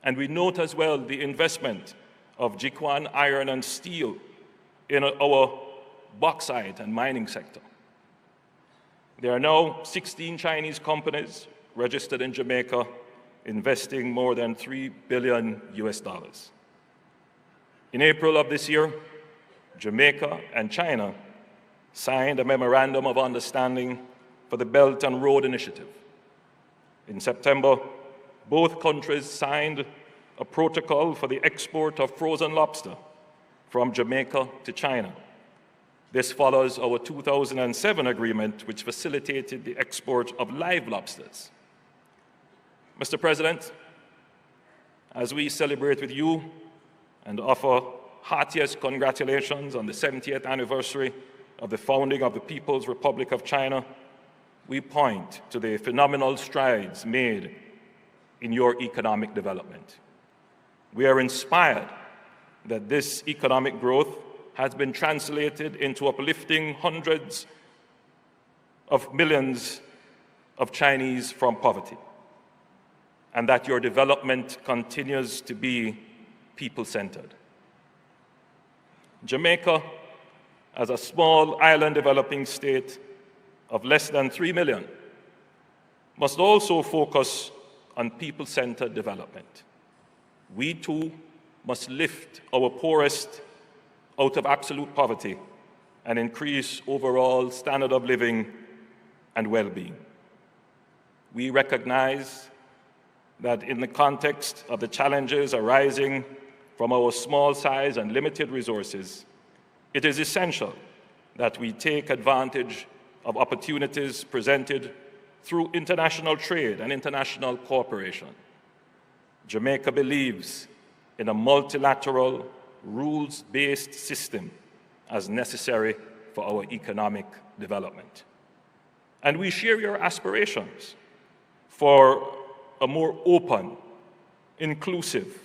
And we note as well the investment of Jiquan Iron and Steel in our bauxite and mining sector. There are now 16 Chinese companies registered in Jamaica investing more than $3 billion. In April of this year, Jamaica and China signed a memorandum of understanding for the Belt and Road Initiative. In September, both countries signed a protocol for the export of frozen lobster from Jamaica to China. This follows our 2007 agreement, which facilitated the export of live lobsters. Mr. President, as we celebrate with you and offer heartiest congratulations on the 70th anniversary of the founding of the People's Republic of China, we point to the phenomenal strides made in your economic development. We are inspired that this economic growth has been translated into uplifting hundreds of millions of Chinese from poverty, and that your development continues to be people-centered. Jamaica, as a small island developing state of less than 3 million, must also focus on people-centered development. We too must lift our poorest out of absolute poverty and increase overall standard of living and well-being. We recognize that in the context of the challenges arising from our small size and limited resources, it is essential that we take advantage of opportunities presented through international trade and international cooperation. Jamaica believes in a multilateral, rules-based system as necessary for our economic development. And we share your aspirations for a more open, inclusive,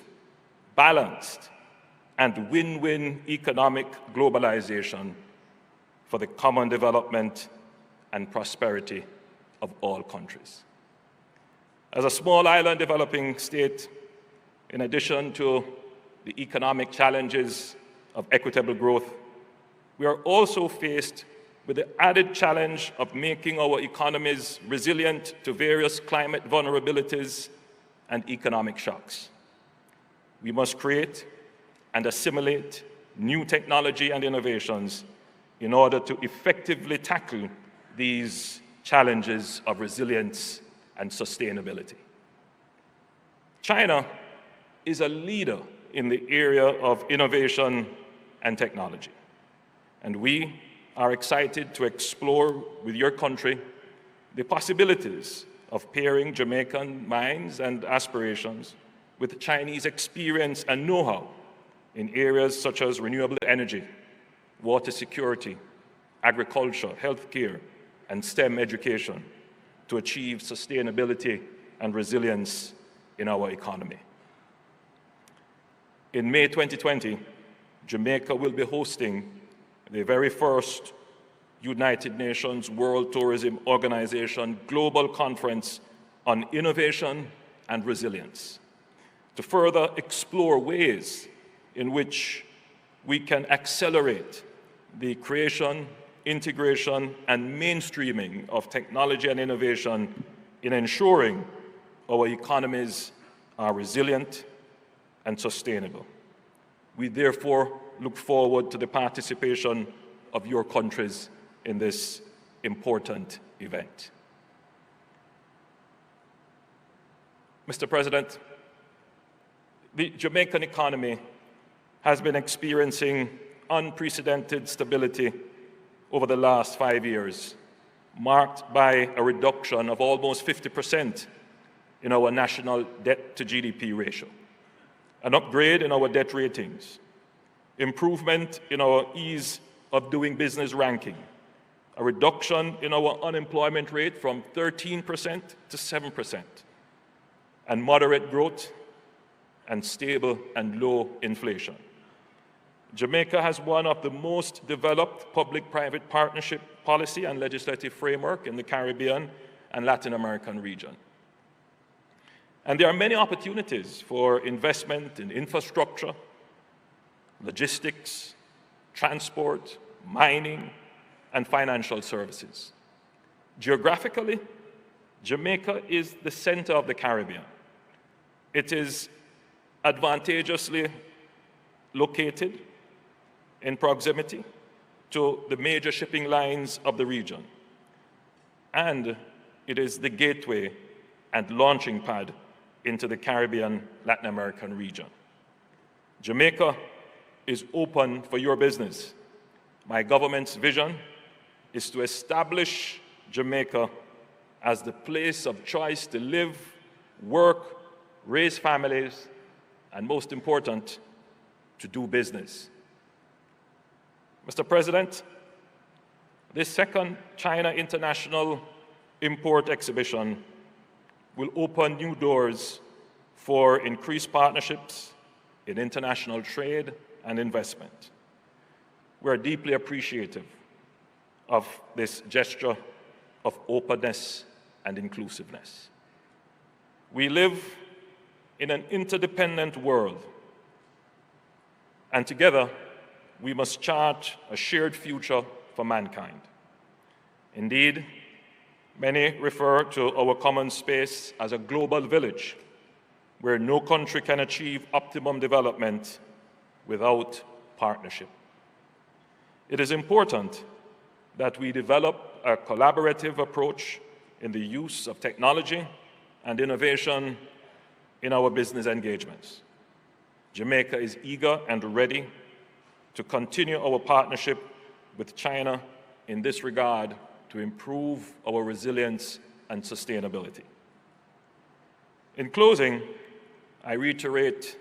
balanced, and win-win economic globalization for the common development and prosperity of all countries. As a small island developing state, in addition to the economic challenges of equitable growth, we are also faced with the added challenge of making our economies resilient to various climate vulnerabilities and economic shocks. We must create and assimilate new technology and innovations in order to effectively tackle these challenges of resilience and sustainability. China is a leader in the area of innovation and technology, and we are excited to explore with your country the possibilities of pairing Jamaican minds and aspirations with Chinese experience and know-how in areas such as renewable energy, water security, agriculture, healthcare, and STEM education to achieve sustainability and resilience in our economy. In May 2020, Jamaica will be hosting the very first United Nations World Tourism Organization Global Conference on Innovation and Resilience, to further explore ways in which we can accelerate the creation, integration, and mainstreaming of technology and innovation in ensuring our economies are resilient and sustainable. We therefore look forward to the participation of your countries in this important event. Mr. President, the Jamaican economy has been experiencing unprecedented stability over the last 5 years, marked by a reduction of almost 50% in our national debt to GDP ratio, an upgrade in our debt ratings, improvement in our ease of doing business ranking, a reduction in our unemployment rate from 13% to 7%, and moderate growth and stable and low inflation. Jamaica has one of the most developed public-private partnership policy and legislative framework in the Caribbean and Latin American region. And there are many opportunities for investment in infrastructure, logistics, transport, mining, and financial services. Geographically, Jamaica is the center of the Caribbean. It is advantageously located in proximity to the major shipping lines of the region, and it is the gateway and launching pad into the Caribbean, Latin American region. Jamaica is open for your business. My government's vision is to establish Jamaica as the place of choice to live, work, raise families, and most important, to do business. Mr. President, this second China International Import Exhibition will open new doors for increased partnerships in international trade and investment. We are deeply appreciative of this gesture of openness and inclusiveness. We live in an interdependent world, and together we must chart a shared future for mankind. Indeed, many refer to our common space as a global village where no country can achieve optimum development without partnership. It is important that we develop a collaborative approach in the use of technology and innovation in our business engagements. Jamaica is eager and ready to continue our partnership with China in this regard to improve our resilience and sustainability. In closing, I reiterate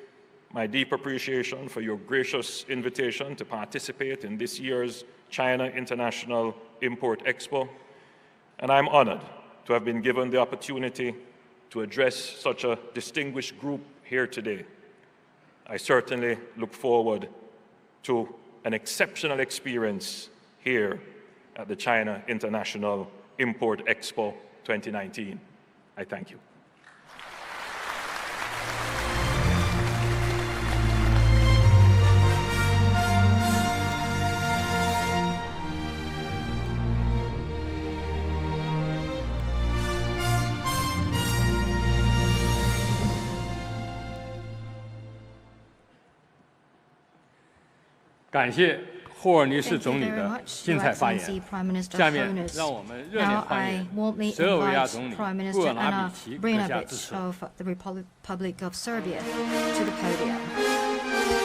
my deep appreciation for your gracious invitation to participate in this year's China International Import Expo, and I'm honored to have been given the opportunity to address such a distinguished group here today. I certainly look forward to an exceptional experience here at the China International Import Expo 2019. I thank you.感谢霍尔尼斯 Thank you 总理 very 的 much, 精 Your 彩发 Excellency 言。 Prime Minister 下面 Honus. 让我们热烈 Now 欢 I 迎 warmly 舌尔维亚 invite 总理 Prime 布 Minister 尔纳 Anna 比奇阁下致 Brnabic 辞。 of the Republic of Serbia to the podium.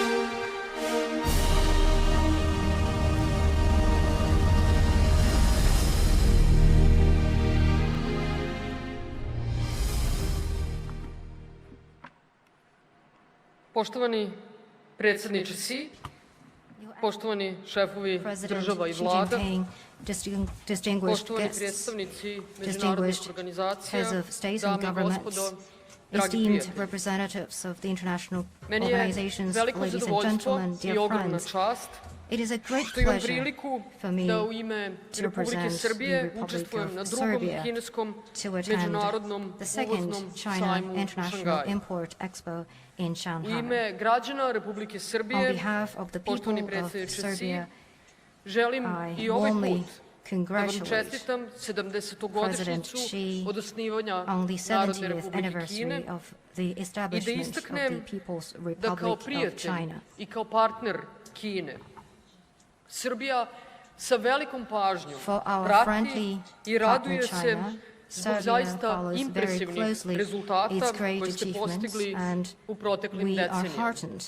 Poštovani predsjedniče CIIE, poštovani šefovi President država i Xi vlada, Jinping, distinguished poštovani guests, predstavnici međunarodnih distinguished organizacija, heads of states and dame i governments, gospodo, dragi esteemed prijatelji. representatives of the international Meni je organizations, veliko ladies and zadovoljstvo gentlemen, i dear ogromna friends, čast it is a great što imam pleasure priliku for me da u ime to Republike represent Srbije the Republic učestvujem na of drugom Serbia kineskom to attend međunarodnom the second uvoznom China sajmu u International Šangaju. Import Expo in U Shanghai. ime građana Republike On Srbije, behalf of the poštovani people of predsjedniče Serbia, CIIE, želim I i ovaj warmly put da vam congratulate čestitam 70-godišnjicu President Xi od osnivanja on the Narodne 70th Republike Kine anniversary of the i da establishment of istaknem the People's da kao Republic of prijatelj China. i kao partner Kine Srbija sa velikom pažnjom For our prati friendly i raduje partner se China, zbog Serbia zaista follows very impresivnih closely rezultata its great koje ste achievements, postigli and u proteklim we are decenijama. heartened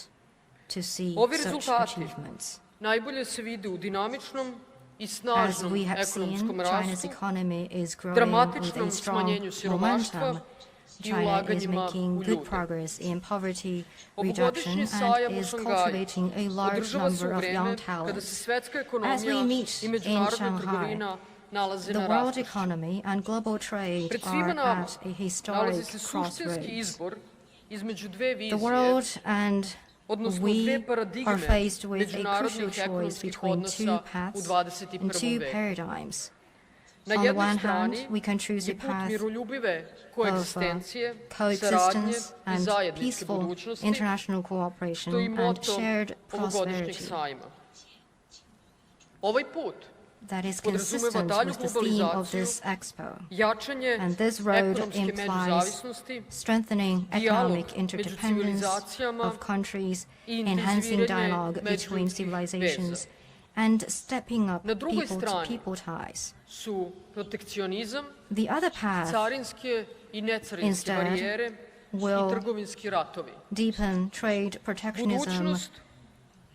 to see Ovi such rezultati achievements. najbolje se vide u dinamičnom i As snažnom we have seen, ekonomskom China's rastu, economy is growing with dramatičnom a strong smanjenju siromaštva momentum. i China is ulaganjima making u good ljude. progress in poverty Ovogodišnji reduction sajam and u is Šangaju cultivating a large održava se u number of vreme young kada se talents. svetska As we ekonomija meet i in međunarodna Shanghai, trgovina nalaze the na world rastušću. economy and global trade Pred svima are nama at a nalazi historic se suštinski crossroads. izbor između dve The vizije, world and odnosno we dve are paradigme faced with a crucial međunarodnih choice ekonomskih between two odnosa u paths and 21. two veku. paradigms. Na On the jednoj one hand, strani we can choose je a put path miroljubive koegzistencije, saradnje coexistence i and zajedničke peaceful budućnosti, international cooperation što je and moto shared ovogodišnjeg prosperity sajma. Ovaj put that is podrazumeva consistent dalju with the theme of globalizaciju, this expo. jačanje And this road ekonomske implies međuzavisnosti, strengthening dijalog economic među interdependence civilizacijama of countries, i enhancing intenziviranje dialogue between međuljudskih civilizations, veza. and stepping up Na drugoj strani people-to-people ties. su protekcionizam, The other path carinske i necarinske Instead, barijere i will trgovinski ratovi. deepen trade protectionism, Budućnost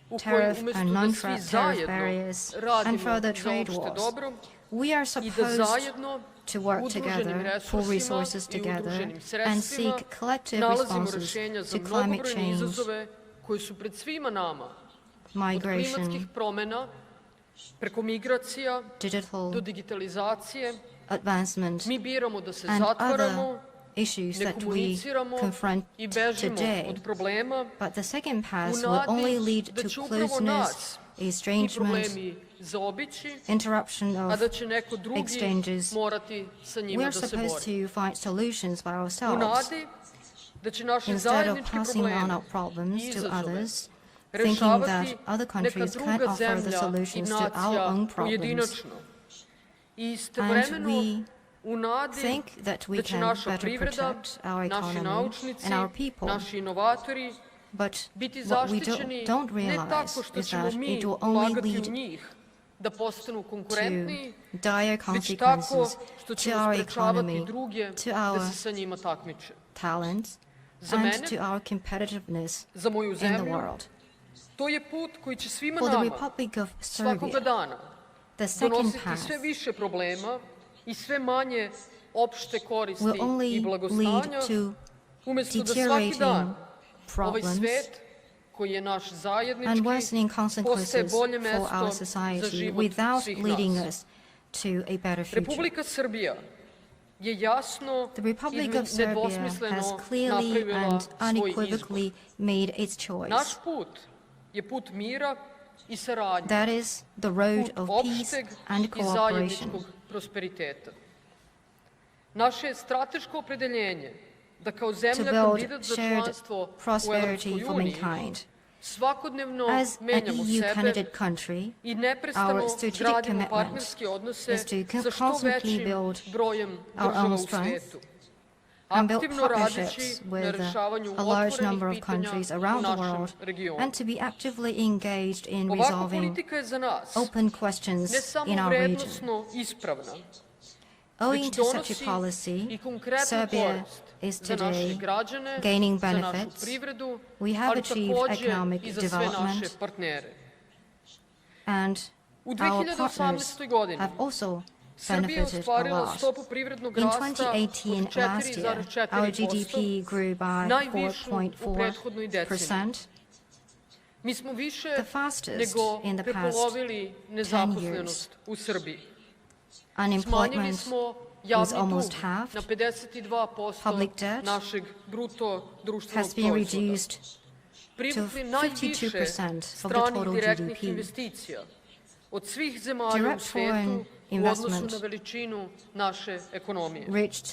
u kojoj tariff umesto and da svi non-tariff zajedno barriers, and radimo further za trade opšte wars. dobro We are i da supposed zajedno to work udruženim together, pull resursima resources i together, udruženim and sredstvima seek collective nalazimo responses rešenja za to climate mnogobrojne change, izazove koji su pred svima nama, od migration, klimatskih promena, preko migracija, digital do digitalizacije. advancement, Mi biramo da se and zatvaramo, other issues ne that we komuniciramo confront i bežimo today. od problema, But the second path u will nadi only lead da to će upravo closeness, nas ti estrangement, problemi zaobići, interruption a of da će neko drugi exchanges. morati sa We njima are da se supposed bori. to find solutions by U ourselves nadi da će naše instead of zajedničke passing on probleme our problems i to izazove others, thinking that rešavati other neka countries can't druga offer the zemlja i solutions to our nacija own problems. pojedinačno. I And istovremeno we u nadi think that we da će can naša better privreda, protect our naši economy naučnici, and our people. naši inovatori But biti what we zaštićeni don't ne realize tako što is ćemo that mi it will only ulagati lead u njih da postanu to konkurentniji, dire već tako consequences što to ćemo our sprečavati economy, druge to da our se sa njima takmiče. talents, Za and mene, to our competitiveness za moju in the zemlju, world. to je put koji će svima For the nama Republic of svakoga Serbia, dana the second donositi path sve više problema i sve manje opšte koristi will i only blagostanja, lead to umesto da svaki deteriorating dan ovaj problems svet koji je naš and zajednički worsening postaje consequences bolje for our mesto za society život without svih leading nas. us to a better future. Republika Srbija je jasno The i Republic of Serbia has nedvosmisleno clearly napravila and svoj izbor. unequivocally made its choice. Naš put je put mira i saradnje, That is the road put of peace opšteg and i cooperation. zajedničkog prosperiteta. Naše strateško opredeljenje da kao To zemlja build kandidat za shared članstvo u prosperity Evropskoj for uniji mankind. svakodnevno As an menjamo EU sebe candidate country, i neprestano our strategic gradimo commitment partnerske odnose is to sa što constantly većim build brojem our država own u strength svetu, and build aktivno radeći partnerships na with rešavanju a large otvorenih number of pitanja countries u around the našem world, regionu. and to be actively engaged in Ovakva resolving politika je za nas open questions ne samo in our region. vrednosno ispravna, Owing već to such donosi a policy, i konkretnu Serbia korist is za naše today građane, gaining za našu benefits. privredu, We have ali achieved takođe economic i za sve naše development, partnere. and U our 2018. partners godini have also Srbija je benefited a ostvarila lot. stopu privrednog In rasta od 2018, last year, our 4,4%, GDP grew by najvišu u prethodnoj deceniji. 4.4%, Mi smo više the fastest nego in the past prepolovili nezaposlenost u Srbiji. Smanjili unemployment smo was javni dug almost na halved, 52% Public debt našeg bruto društvenog has been proizvoda. reduced Privukli to najviše 52% of the stranih total direktnih GDP. investicija od svih zemalja u Direct svetu foreign u odnosu investment na veličinu naše ekonomije. reached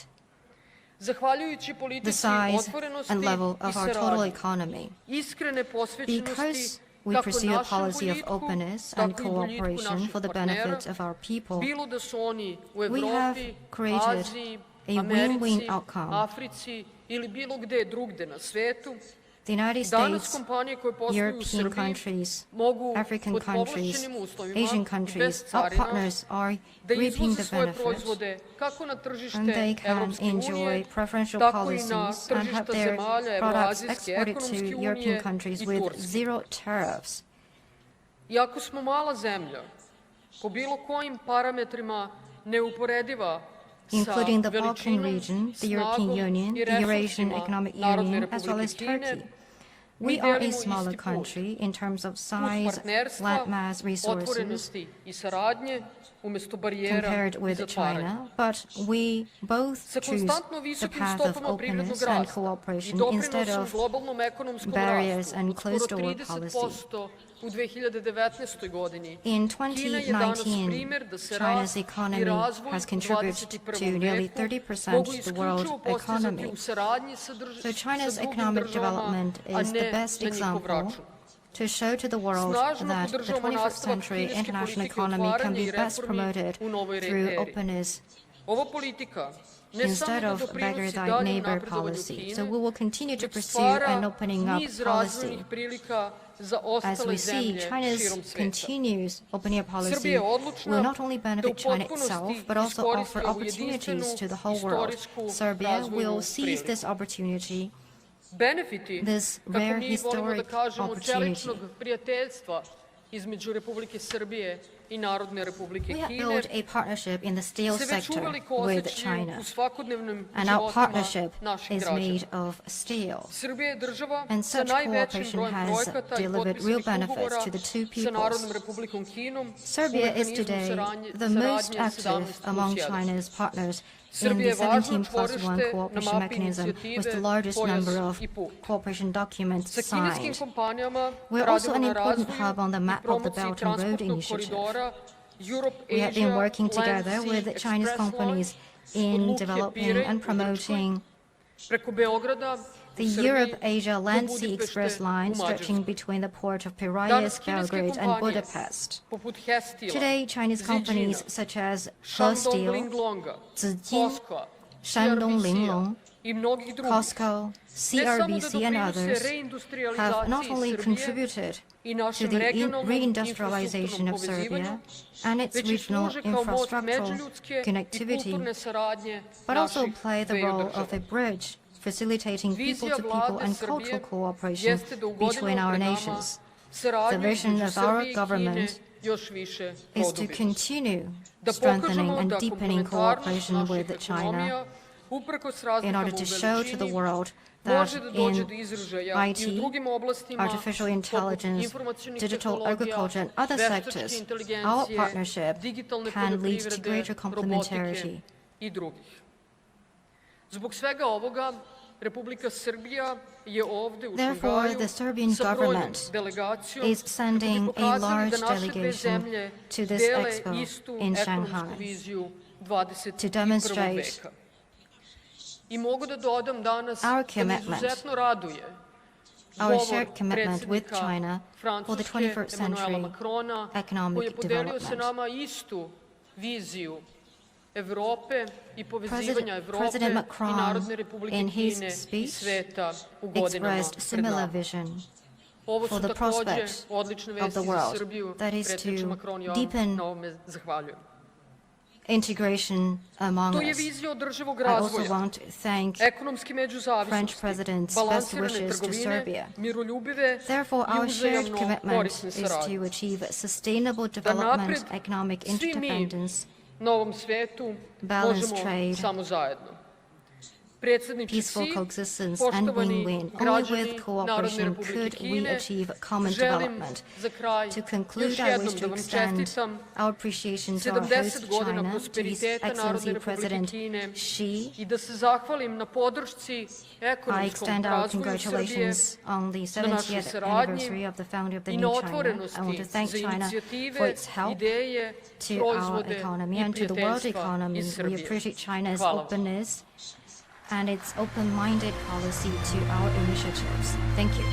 Zahvaljujući the politici size otvorenosti and level i of our total saradnje, economy. iskrene posvećenosti Because we kako pursue a našem policy of boljitku, openness tako and i boljitku cooperation naših for the partnera, benefit of our people, bilo da su oni u we have Evropi, created Aziji, a win-win Americi, outcome. Africi ili bilo gde drugde na svetu. The United Danas States, kompanije koje posluju u European Srbiji countries, mogu African pod countries, povlašćenim uslovima, Asian bez countries, our carina, partners are da reaping izvoze the svoje benefit, proizvode kako na tržište and they can Evropske enjoy unije, preferential tako i na policies and have tržišta their zemalja products Evroazijske exported to ekonomske European unije countries i with Turske. zero tariffs. Iako smo mala zemlja, po bilo kojim parametrima neuporediva Including sa the Balkan veličinom, region, the European snagom Union, i the Eurasian resursima Economic Narodne Union, as well as Republike Kine, Turkey. mi We are a delimo smaller isti put. country in terms of Put size, partnerstva, landmass, resources otvorenosti i saradnje umesto barijera compared i with zatvaranja. China, but we both Sa choose konstantno the visokim path of stopama privrednog openness and rasta i cooperation instead doprinosom of globalnom ekonomskom barriers rastu and od skoro closed door policy. 30% u 2019. godini, In Kina je danas 2019, primer da se China's rast i economy razvoj has u contributed 21. to nearly veku 30% mogu of the isključivo world postizati economy. u saradnji sa So China's sa drugim economic državama, development a is the ne best na njihov example račun. to show to the world Snažno that the podržavamo 21st nastavak century kineske international politike economy can otvaranja be i best reformi promoted u novoj through eri. openness Ova politika ne instead samo da of doprinosi beggar thy daljem neighbor napredovanju policy. Kine, So we will continue to već pursue stvara an opening up niz policy. razvojnih prilika za As ostale we see, zemlje širom China's sveta. continues opening up policy Srbija je odlučna will not only da benefit u China potpunosti itself, but also offer iskoristi ovu opportunities jedinstvenu to the whole world. istorijsku Serbia razvojnu will seize priliku. this opportunity, Benefiti, this kako rare mi volimo da historic kažemo, opportunity. čeličnog prijateljstva između Republike Srbije i Narodne Republike We have Kine, built a partnership in the steel se već sector uveliko with osjećaju China, u svakodnevnim and our životima partnership naših is građana. made of steel. Srbija je država And sa such najvećim cooperation brojem has projekata i delivered real potpisanih benefits ugovora to the two sa Narodnom peoples. Republikom Kinom u Serbia is mehanizmu today the saradnje most active 17+1. among China's partners in Srbija the je važno 17+1 čvorište na cooperation mapi mechanism with the inicijative largest Pojas number of i put. cooperation documents Sa kineskim signed. kompanijama We're also radimo an na important razvoju hub on the i map of the promociji Belt and Road transportnog Initiative. koridora We have been working together Europe-Asia with Land Sea Chinese Express companies Line od in Luke developing Pire and u promoting Grčkoj, preko Beograda the u Srbiji Europe-Asia do Land Sea Budimpešte Express u line Mađarskoj. stretching between the port of Danas Piraeus, kineske Belgrade, and kompanije Budapest. poput Hestila, Today, Chinese companies Ziđina, such as Shandong Steel, Linglonga, Ziđin, Cosco, Shandong CRBC-a Linglong, i mnogih drugih Costco, ne samo da CRBC, and doprinose others have not only reindustrializaciji Srbije contributed i to našem the regionalnom reindustrialization infrastrukturnom of Serbia povezivanju, and its već i regional služe kao most infrastructural međuljudske i connectivity, kulturne saradnje but also naših play the dveju role država. of a bridge facilitating Vizija people-to-people Vlade and Srbije cultural cooperation jeste da u between godinama our pred nama nations. The saradnju vision između of our Srbije i Kine government još više is to produbimo. continue Da strengthening pokažemo and da deepening komplementarnost cooperation naših with China ekonomija, uprkos in razlikama order u to show to the veličini, world that može da dođe in do izražaja IT, i u drugim oblastima, artificial poput intelligence, informacionih digital tehnologija, agriculture, and other veštačke sectors, our inteligencije, partnership digitalne can lead to poljoprivrede, greater complementarity. robotike i drugih. Zbog svega ovoga, Republika Srbija je ovde u Therefore, Šangaju the Serbian sa brojnom government delegacijom is sending kako bi a pokazali large da naše dve delegation zemlje to this dele expo istu in ekonomsku Shanghai viziju to 21. demonstrate veka. I mogu da dodam danas our da me commitment, izuzetno raduje our govor shared commitment with predsjednika China for the Francuske 21st Emanuela century Macrona, koji je economic podelio sa development. nama istu viziju Evrope i povezivanja Evrope President i Macron, Narodne Republike in his Kine i speech, sveta u godinama expressed pred similar nama. vision Ovo for su the takođe prospects odlične of the vesti za world. Srbiju. That is Predsjedniče to Macron, ja vam deepen na ovome zahvaljujem. integration among To je us. vizija održivog I also razvoja, want to thank ekonomski French međuzavisnosti, President's best balansirane wishes to trgovine, Serbia. miroljubive Therefore, i our shared uzajamno commitment korisne is saradnje. to achieve sustainable Da development, napred economic svi mi interdependence, na ovom svetu balanced možemo trade, samo zajedno. Predsjedniče peaceful Xi, coexistence, and poštovani win-win. Only građani with Narodne cooperation Republike could we Kine, achieve common želim development. za kraj To conclude, još I jednom wish da to vam extend čestitam our appreciation to our 70 host godina China, to His prosperiteta Narodne Excellency Republike President Kine Xi. i da se zahvalim na podršci I ekonomskom extend our razvoju Srbije, congratulations on the na našoj 70th saradnji anniversary of the founding of the i na new China. I otvorenosti want to thank za China for inicijative, its help ideje, to our proizvode economy i and to the world prijateljstva economy. iz We Srbije. appreciate China's Hvala vam. openness and its open-minded policy to our initiatives. Thank you.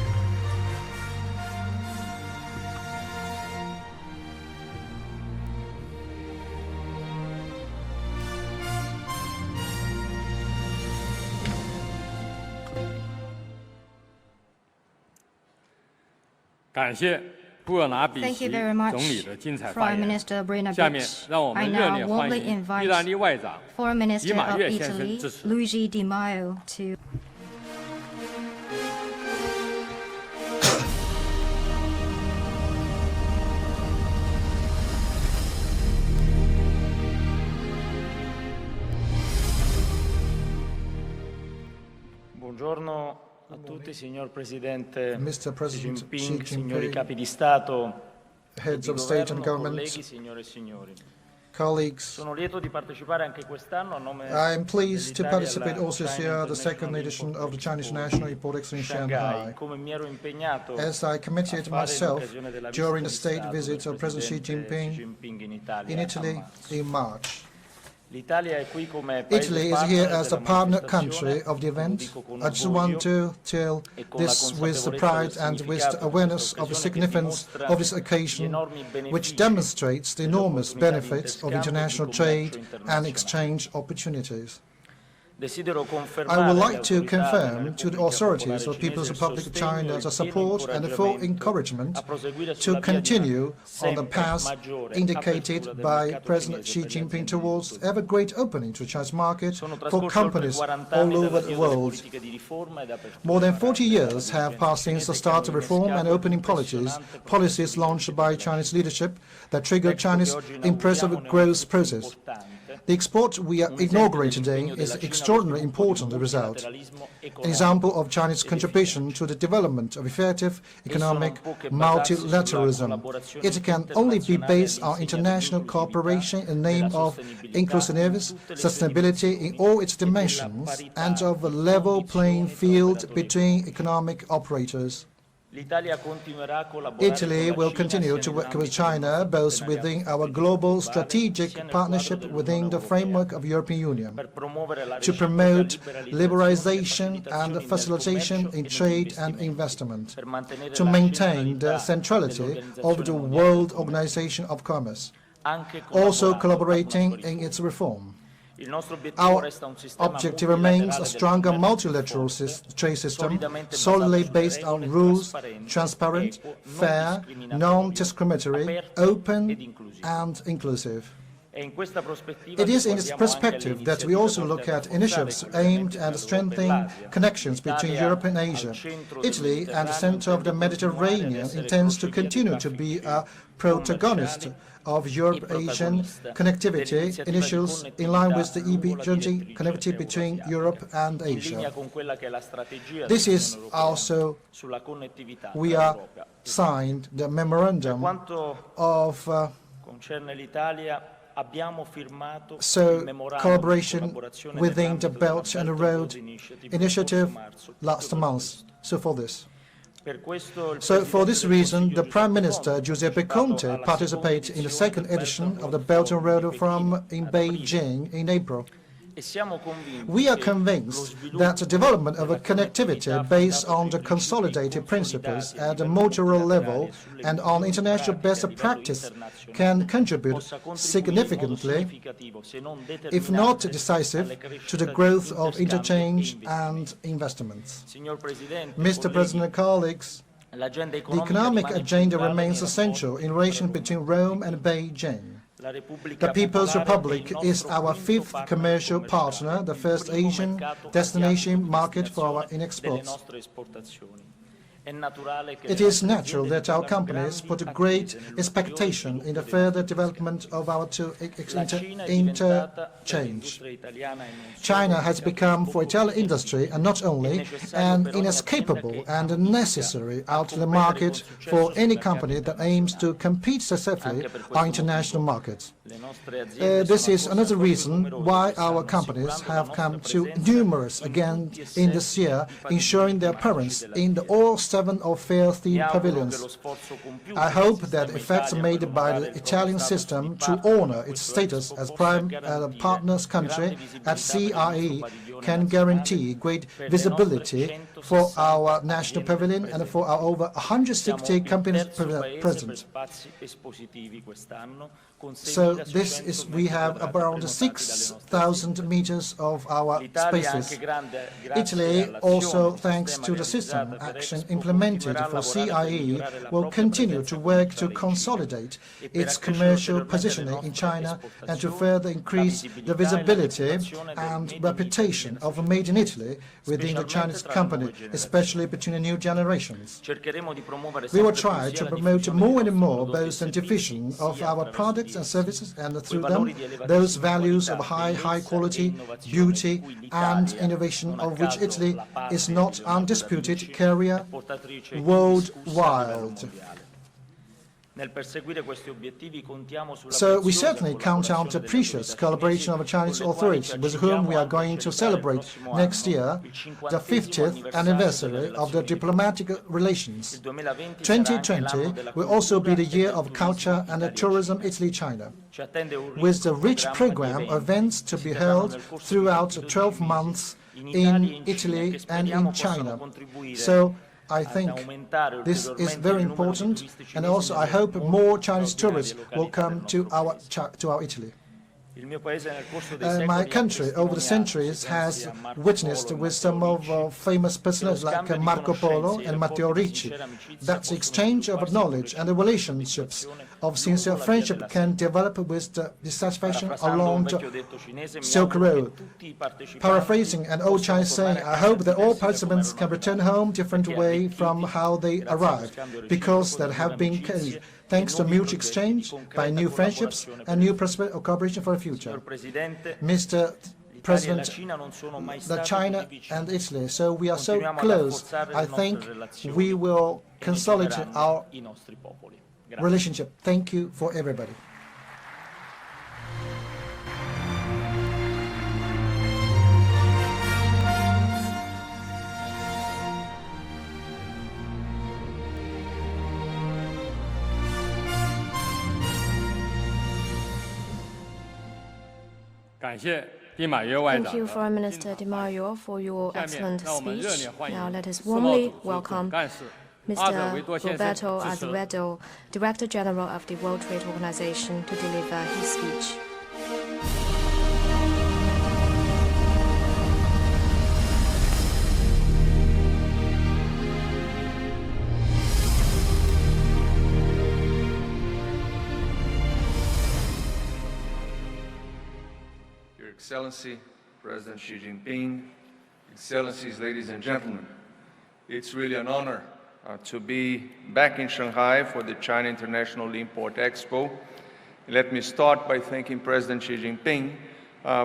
Thank you very much, 总理的精彩发 Prime 言。 Minister Brina 下面 Beach. 让我 I 们热 now 烈欢 warmly 迎意大利 invite 外长 Foreign Minister 以马 of 跃先生 Italy, 致辞。 Luigi Di Maio, to Buongiorno a tutti, signor Presidente Mr. President Xi Jinping, signori Jinping, capi di Stato, heads di of state and governo, government, colleghi, signore e signori. colleagues. Sono lieto di partecipare anche quest'anno a nome I am pleased to dell'Italia participate alla also this China year, the International second edition Import of the Chinese Expo National Import Expo in Shanghai. Come mi ero impegnato As I committed a fare in myself occasione della during visita the di state Stato visit del of President Xi Presidente Jinping in Italia in a Italy marzo. in March. L'Italia è qui come paese Italy is partner here as the della partner manifestazione, country of the lo event. dico con I just orgoglio, want to tell e con la this with the consapevolezza pride del and with significato the di awareness questa of the occasione che significance dimostra of this gli occasion, enormi benefici which demonstrates the enormous delle opportunità di benefits of interscambio e di international commercio trade and internazionale. exchange opportunities. Desidero I confermare would alle like to autorità della confirm to the Repubblica authorities Popolare of the People's Cinese il Republic of sostegno China e the il support pieno and the full incoraggiamento encouragement a proseguire to sulla via di una continue on the sempre path maggiore indicated apertura del by mercato President cinese Xi per gli Jinping aziende towards di ever great opening to the Chinese market Sono for trascorsi oltre companies 40 all anni over dall'avvio the delle world. politiche di riforma ed apertura More than del 40 mercato years delle have aziende passed since the cinesi start che of hanno reform and innescato opening policies launched by Chinese leadership that triggered China's impressive growth process. The export we are inaugurating today is an extraordinarily important result, an example of China's contribution to the development of effective economic multilateralism. It can only be based on international cooperation in the name of inclusiveness, sustainability in all its dimensions, and of a level playing field between economic operators. Italy will continue to work with China both within our global strategic partnership within the framework of the European Union to promote liberalization and facilitation in trade and investment, to maintain the centrality of the World Organization of Commerce, also collaborating in its reform. Our objective remains a stronger multilateral trade system, solidly based on rules, transparent, fair, non-discriminatory, open and inclusive. It is in this perspective that we also look at initiatives aimed at strengthening connections between Europe and Asia. Italy, at the center of the Mediterranean, intends to continue to be a protagonist of Europe-Asian connectivity initiatives in line with the EB20 connectivity between Europe and Asia. This is also, we are signed the memorandum of collaboration within the Belt and Road Initiative last month. So for this reason, the Prime Minister Giuseppe Conte participated in the second edition of the Belt and Road Forum in Beijing in April. We are convinced that the development of a connectivity based on the consolidated principles at the multilateral level and on international best practice can contribute significantly, if not decisive, to the growth of interchange and investments. Mr. President, colleagues, the economic agenda remains essential in relations between Rome and Beijing. The People's Republic is our fifth commercial partner, the first Asian destination market for our exports. It is natural that our companies put a great expectation in the further development of our interchange. China has become, for Italian industry, and not only, an inescapable and necessary outlet market for any company that aims to compete successfully on international markets. This is another reason why our companies have come to numerous again in this year, ensuring their appearance in all 7 of fair-themed pavilions. I hope that efforts made by the Italian system to honor its status as prime partners country at CIIE can guarantee great visibility for our national pavilion and for our over 160 companies present. So we have around 6,000 meters of our spaces. Italy, also thanks to the system action implemented for CIIE, will continue to work to consolidate its commercial positioning in China and to further increase the visibility and reputation of Made in Italy within the Chinese company, especially between the new generations. We will try to promote more and more both the diffusion of our products and services, and through them, those values of high quality, beauty, and innovation of which Italy is not undisputed carrier worldwide. So we certainly count on the precious collaboration of the Chinese authorities, with whom we are going to celebrate next year the 50th anniversary of the diplomatic relations. 2020 will also be the year of culture and tourism Italy-China, with the rich program of events to be held throughout 12 months in Italy and in China. So I think this is very important, and also I hope more Chinese tourists will come to our Italy. My country, over the centuries, has witnessed with some of famous personalities like Marco Polo and Matteo Ricci that the exchange of knowledge and the relationships of sincere friendship can develop with the dissatisfaction along the Silk Road. Paraphrasing an old Chinese saying, I hope that all participants can return home different way from how they arrived, because that have been thanks to mutual exchange by new friendships and new cooperation for the future. Mr. President, China and Italy, so we are so close. I think we will consolidate our relationship. Thank you for everybody. Thank you, Foreign Minister Di Maio, for your excellent speech. Now let us warmly welcome Mr. Roberto Azevedo, Director General of the World Trade Organization, to deliver his speech. Excellency, President Xi Jinping, Excellencies, ladies and gentlemen, it's really an honor to be back in Shanghai for the China International Import Expo. Let me start by thanking President Xi Jinping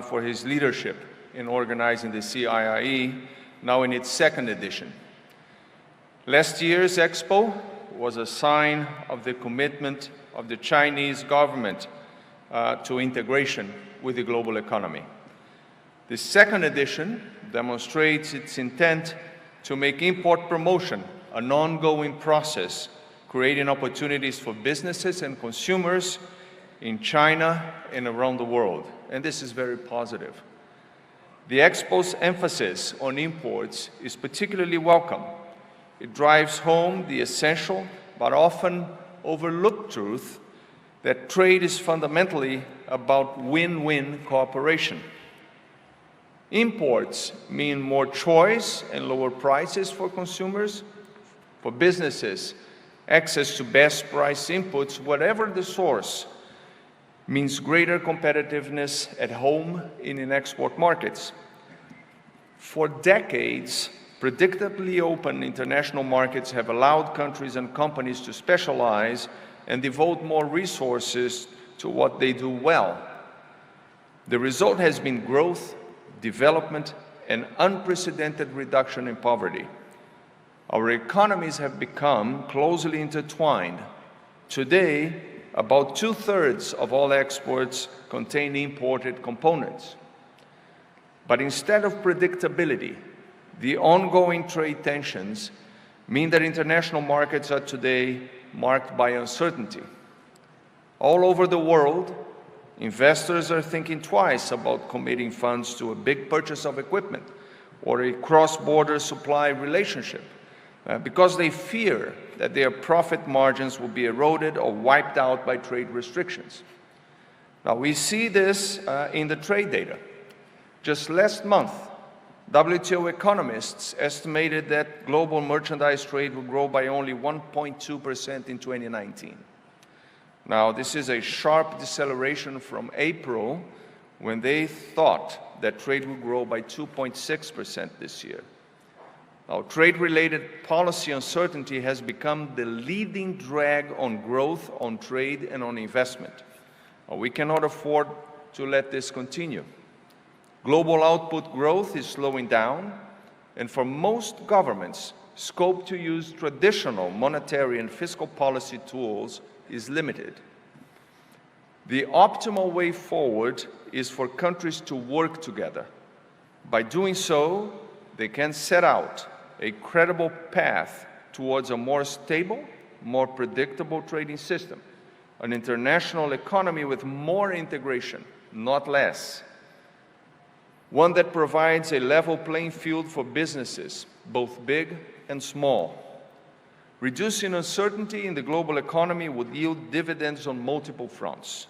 for his leadership in organizing the CIIE, now in its second edition. Last year's Expo was a sign of the commitment of the Chinese government to integration with the global economy. The second edition demonstrates its intent to make import promotion an ongoing process, creating opportunities for businesses and consumers in China and around the world. And this is very positive. The Expo's emphasis on imports is particularly welcome. It drives home the essential but often overlooked truth that trade is fundamentally about win-win cooperation. Imports mean more choice and lower prices for consumers. For businesses, access to best price inputs, whatever the source, means greater competitiveness at home and in export markets. For decades, predictably open international markets have allowed countries and companies to specialize and devote more resources to what they do well. The result has been growth, development, and unprecedented reduction in poverty. Our economies have become closely intertwined. Today, about 2/3 of all exports contain imported components. But instead of predictability, the ongoing trade tensions mean that international markets are today marked by uncertainty. All over the world, investors are thinking twice about committing funds to a big purchase of equipment or a cross-border supply relationship because they fear that their profit margins will be eroded or wiped out by trade restrictions. Now, we see this in the trade data. Just last month, WTO economists estimated that global merchandise trade would grow by only 1.2% in 2019. Now, this is a sharp deceleration from April, when they thought that trade would grow by 2.6% this year. Now, trade-related policy uncertainty has become the leading drag on growth, on trade, and on investment. We cannot afford to let this continue. Global output growth is slowing down, and for most governments, scope to use traditional monetary and fiscal policy tools is limited. The optimal way forward is for countries to work together. By doing so, they can set out a credible path towards a more stable, more predictable trading system, an international economy with more integration, not less. One that provides a level playing field for businesses, both big and small. Reducing uncertainty in the global economy would yield dividends on multiple fronts.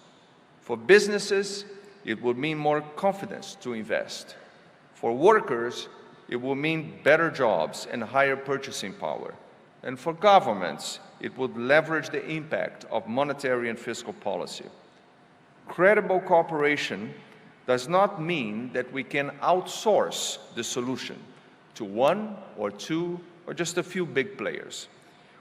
For businesses, it would mean more confidence to invest. For workers, it will mean better jobs and higher purchasing power. And for governments, it would leverage the impact of monetary and fiscal policy. Credible cooperation does not mean that we can outsource the solution to one or two or just a few big players.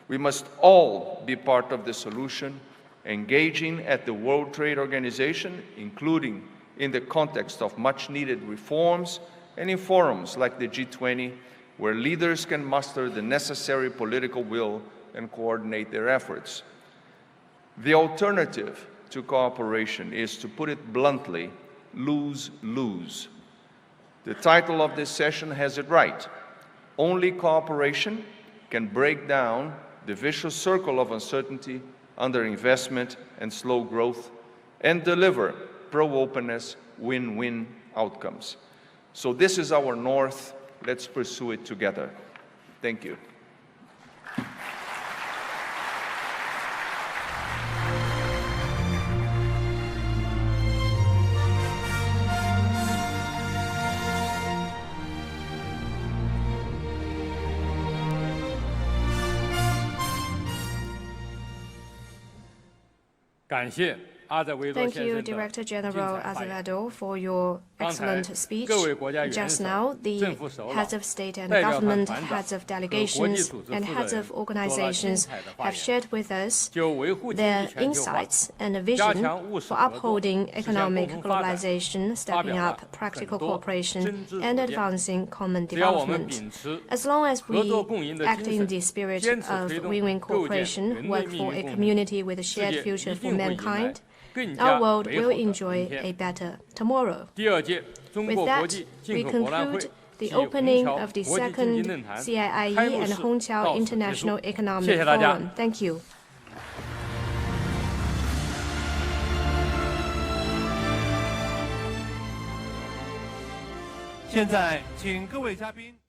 We must all be part of the solution, engaging at the World Trade Organization, including in the context of much-needed reforms, and in forums like the G20, where leaders can muster the necessary political will and coordinate their efforts. The alternative to cooperation is, to put it bluntly, lose-lose. The title of this session has it right. Only cooperation can break down the vicious circle of uncertainty, underinvestment, and slow growth, and deliver pro-openness, win-win outcomes. So this is our North. Let's pursue it together. Thank you.感谢 Thank you, Director General Azevedo, for your excellent speech. Just now, the heads of state and government, heads of delegations, and heads of organizations have shared with us their insights and a vision for upholding economic globalization, stepping up practical cooperation, and advancing common development. As long as we act in the spirit of win-win cooperation, work for a community with a shared future for mankind, our world will enjoy a better tomorrow. With that, we conclude the opening of the second CIIE and Hongqiao International Economic Forum. Thank you. 现在，请各位嘉宾。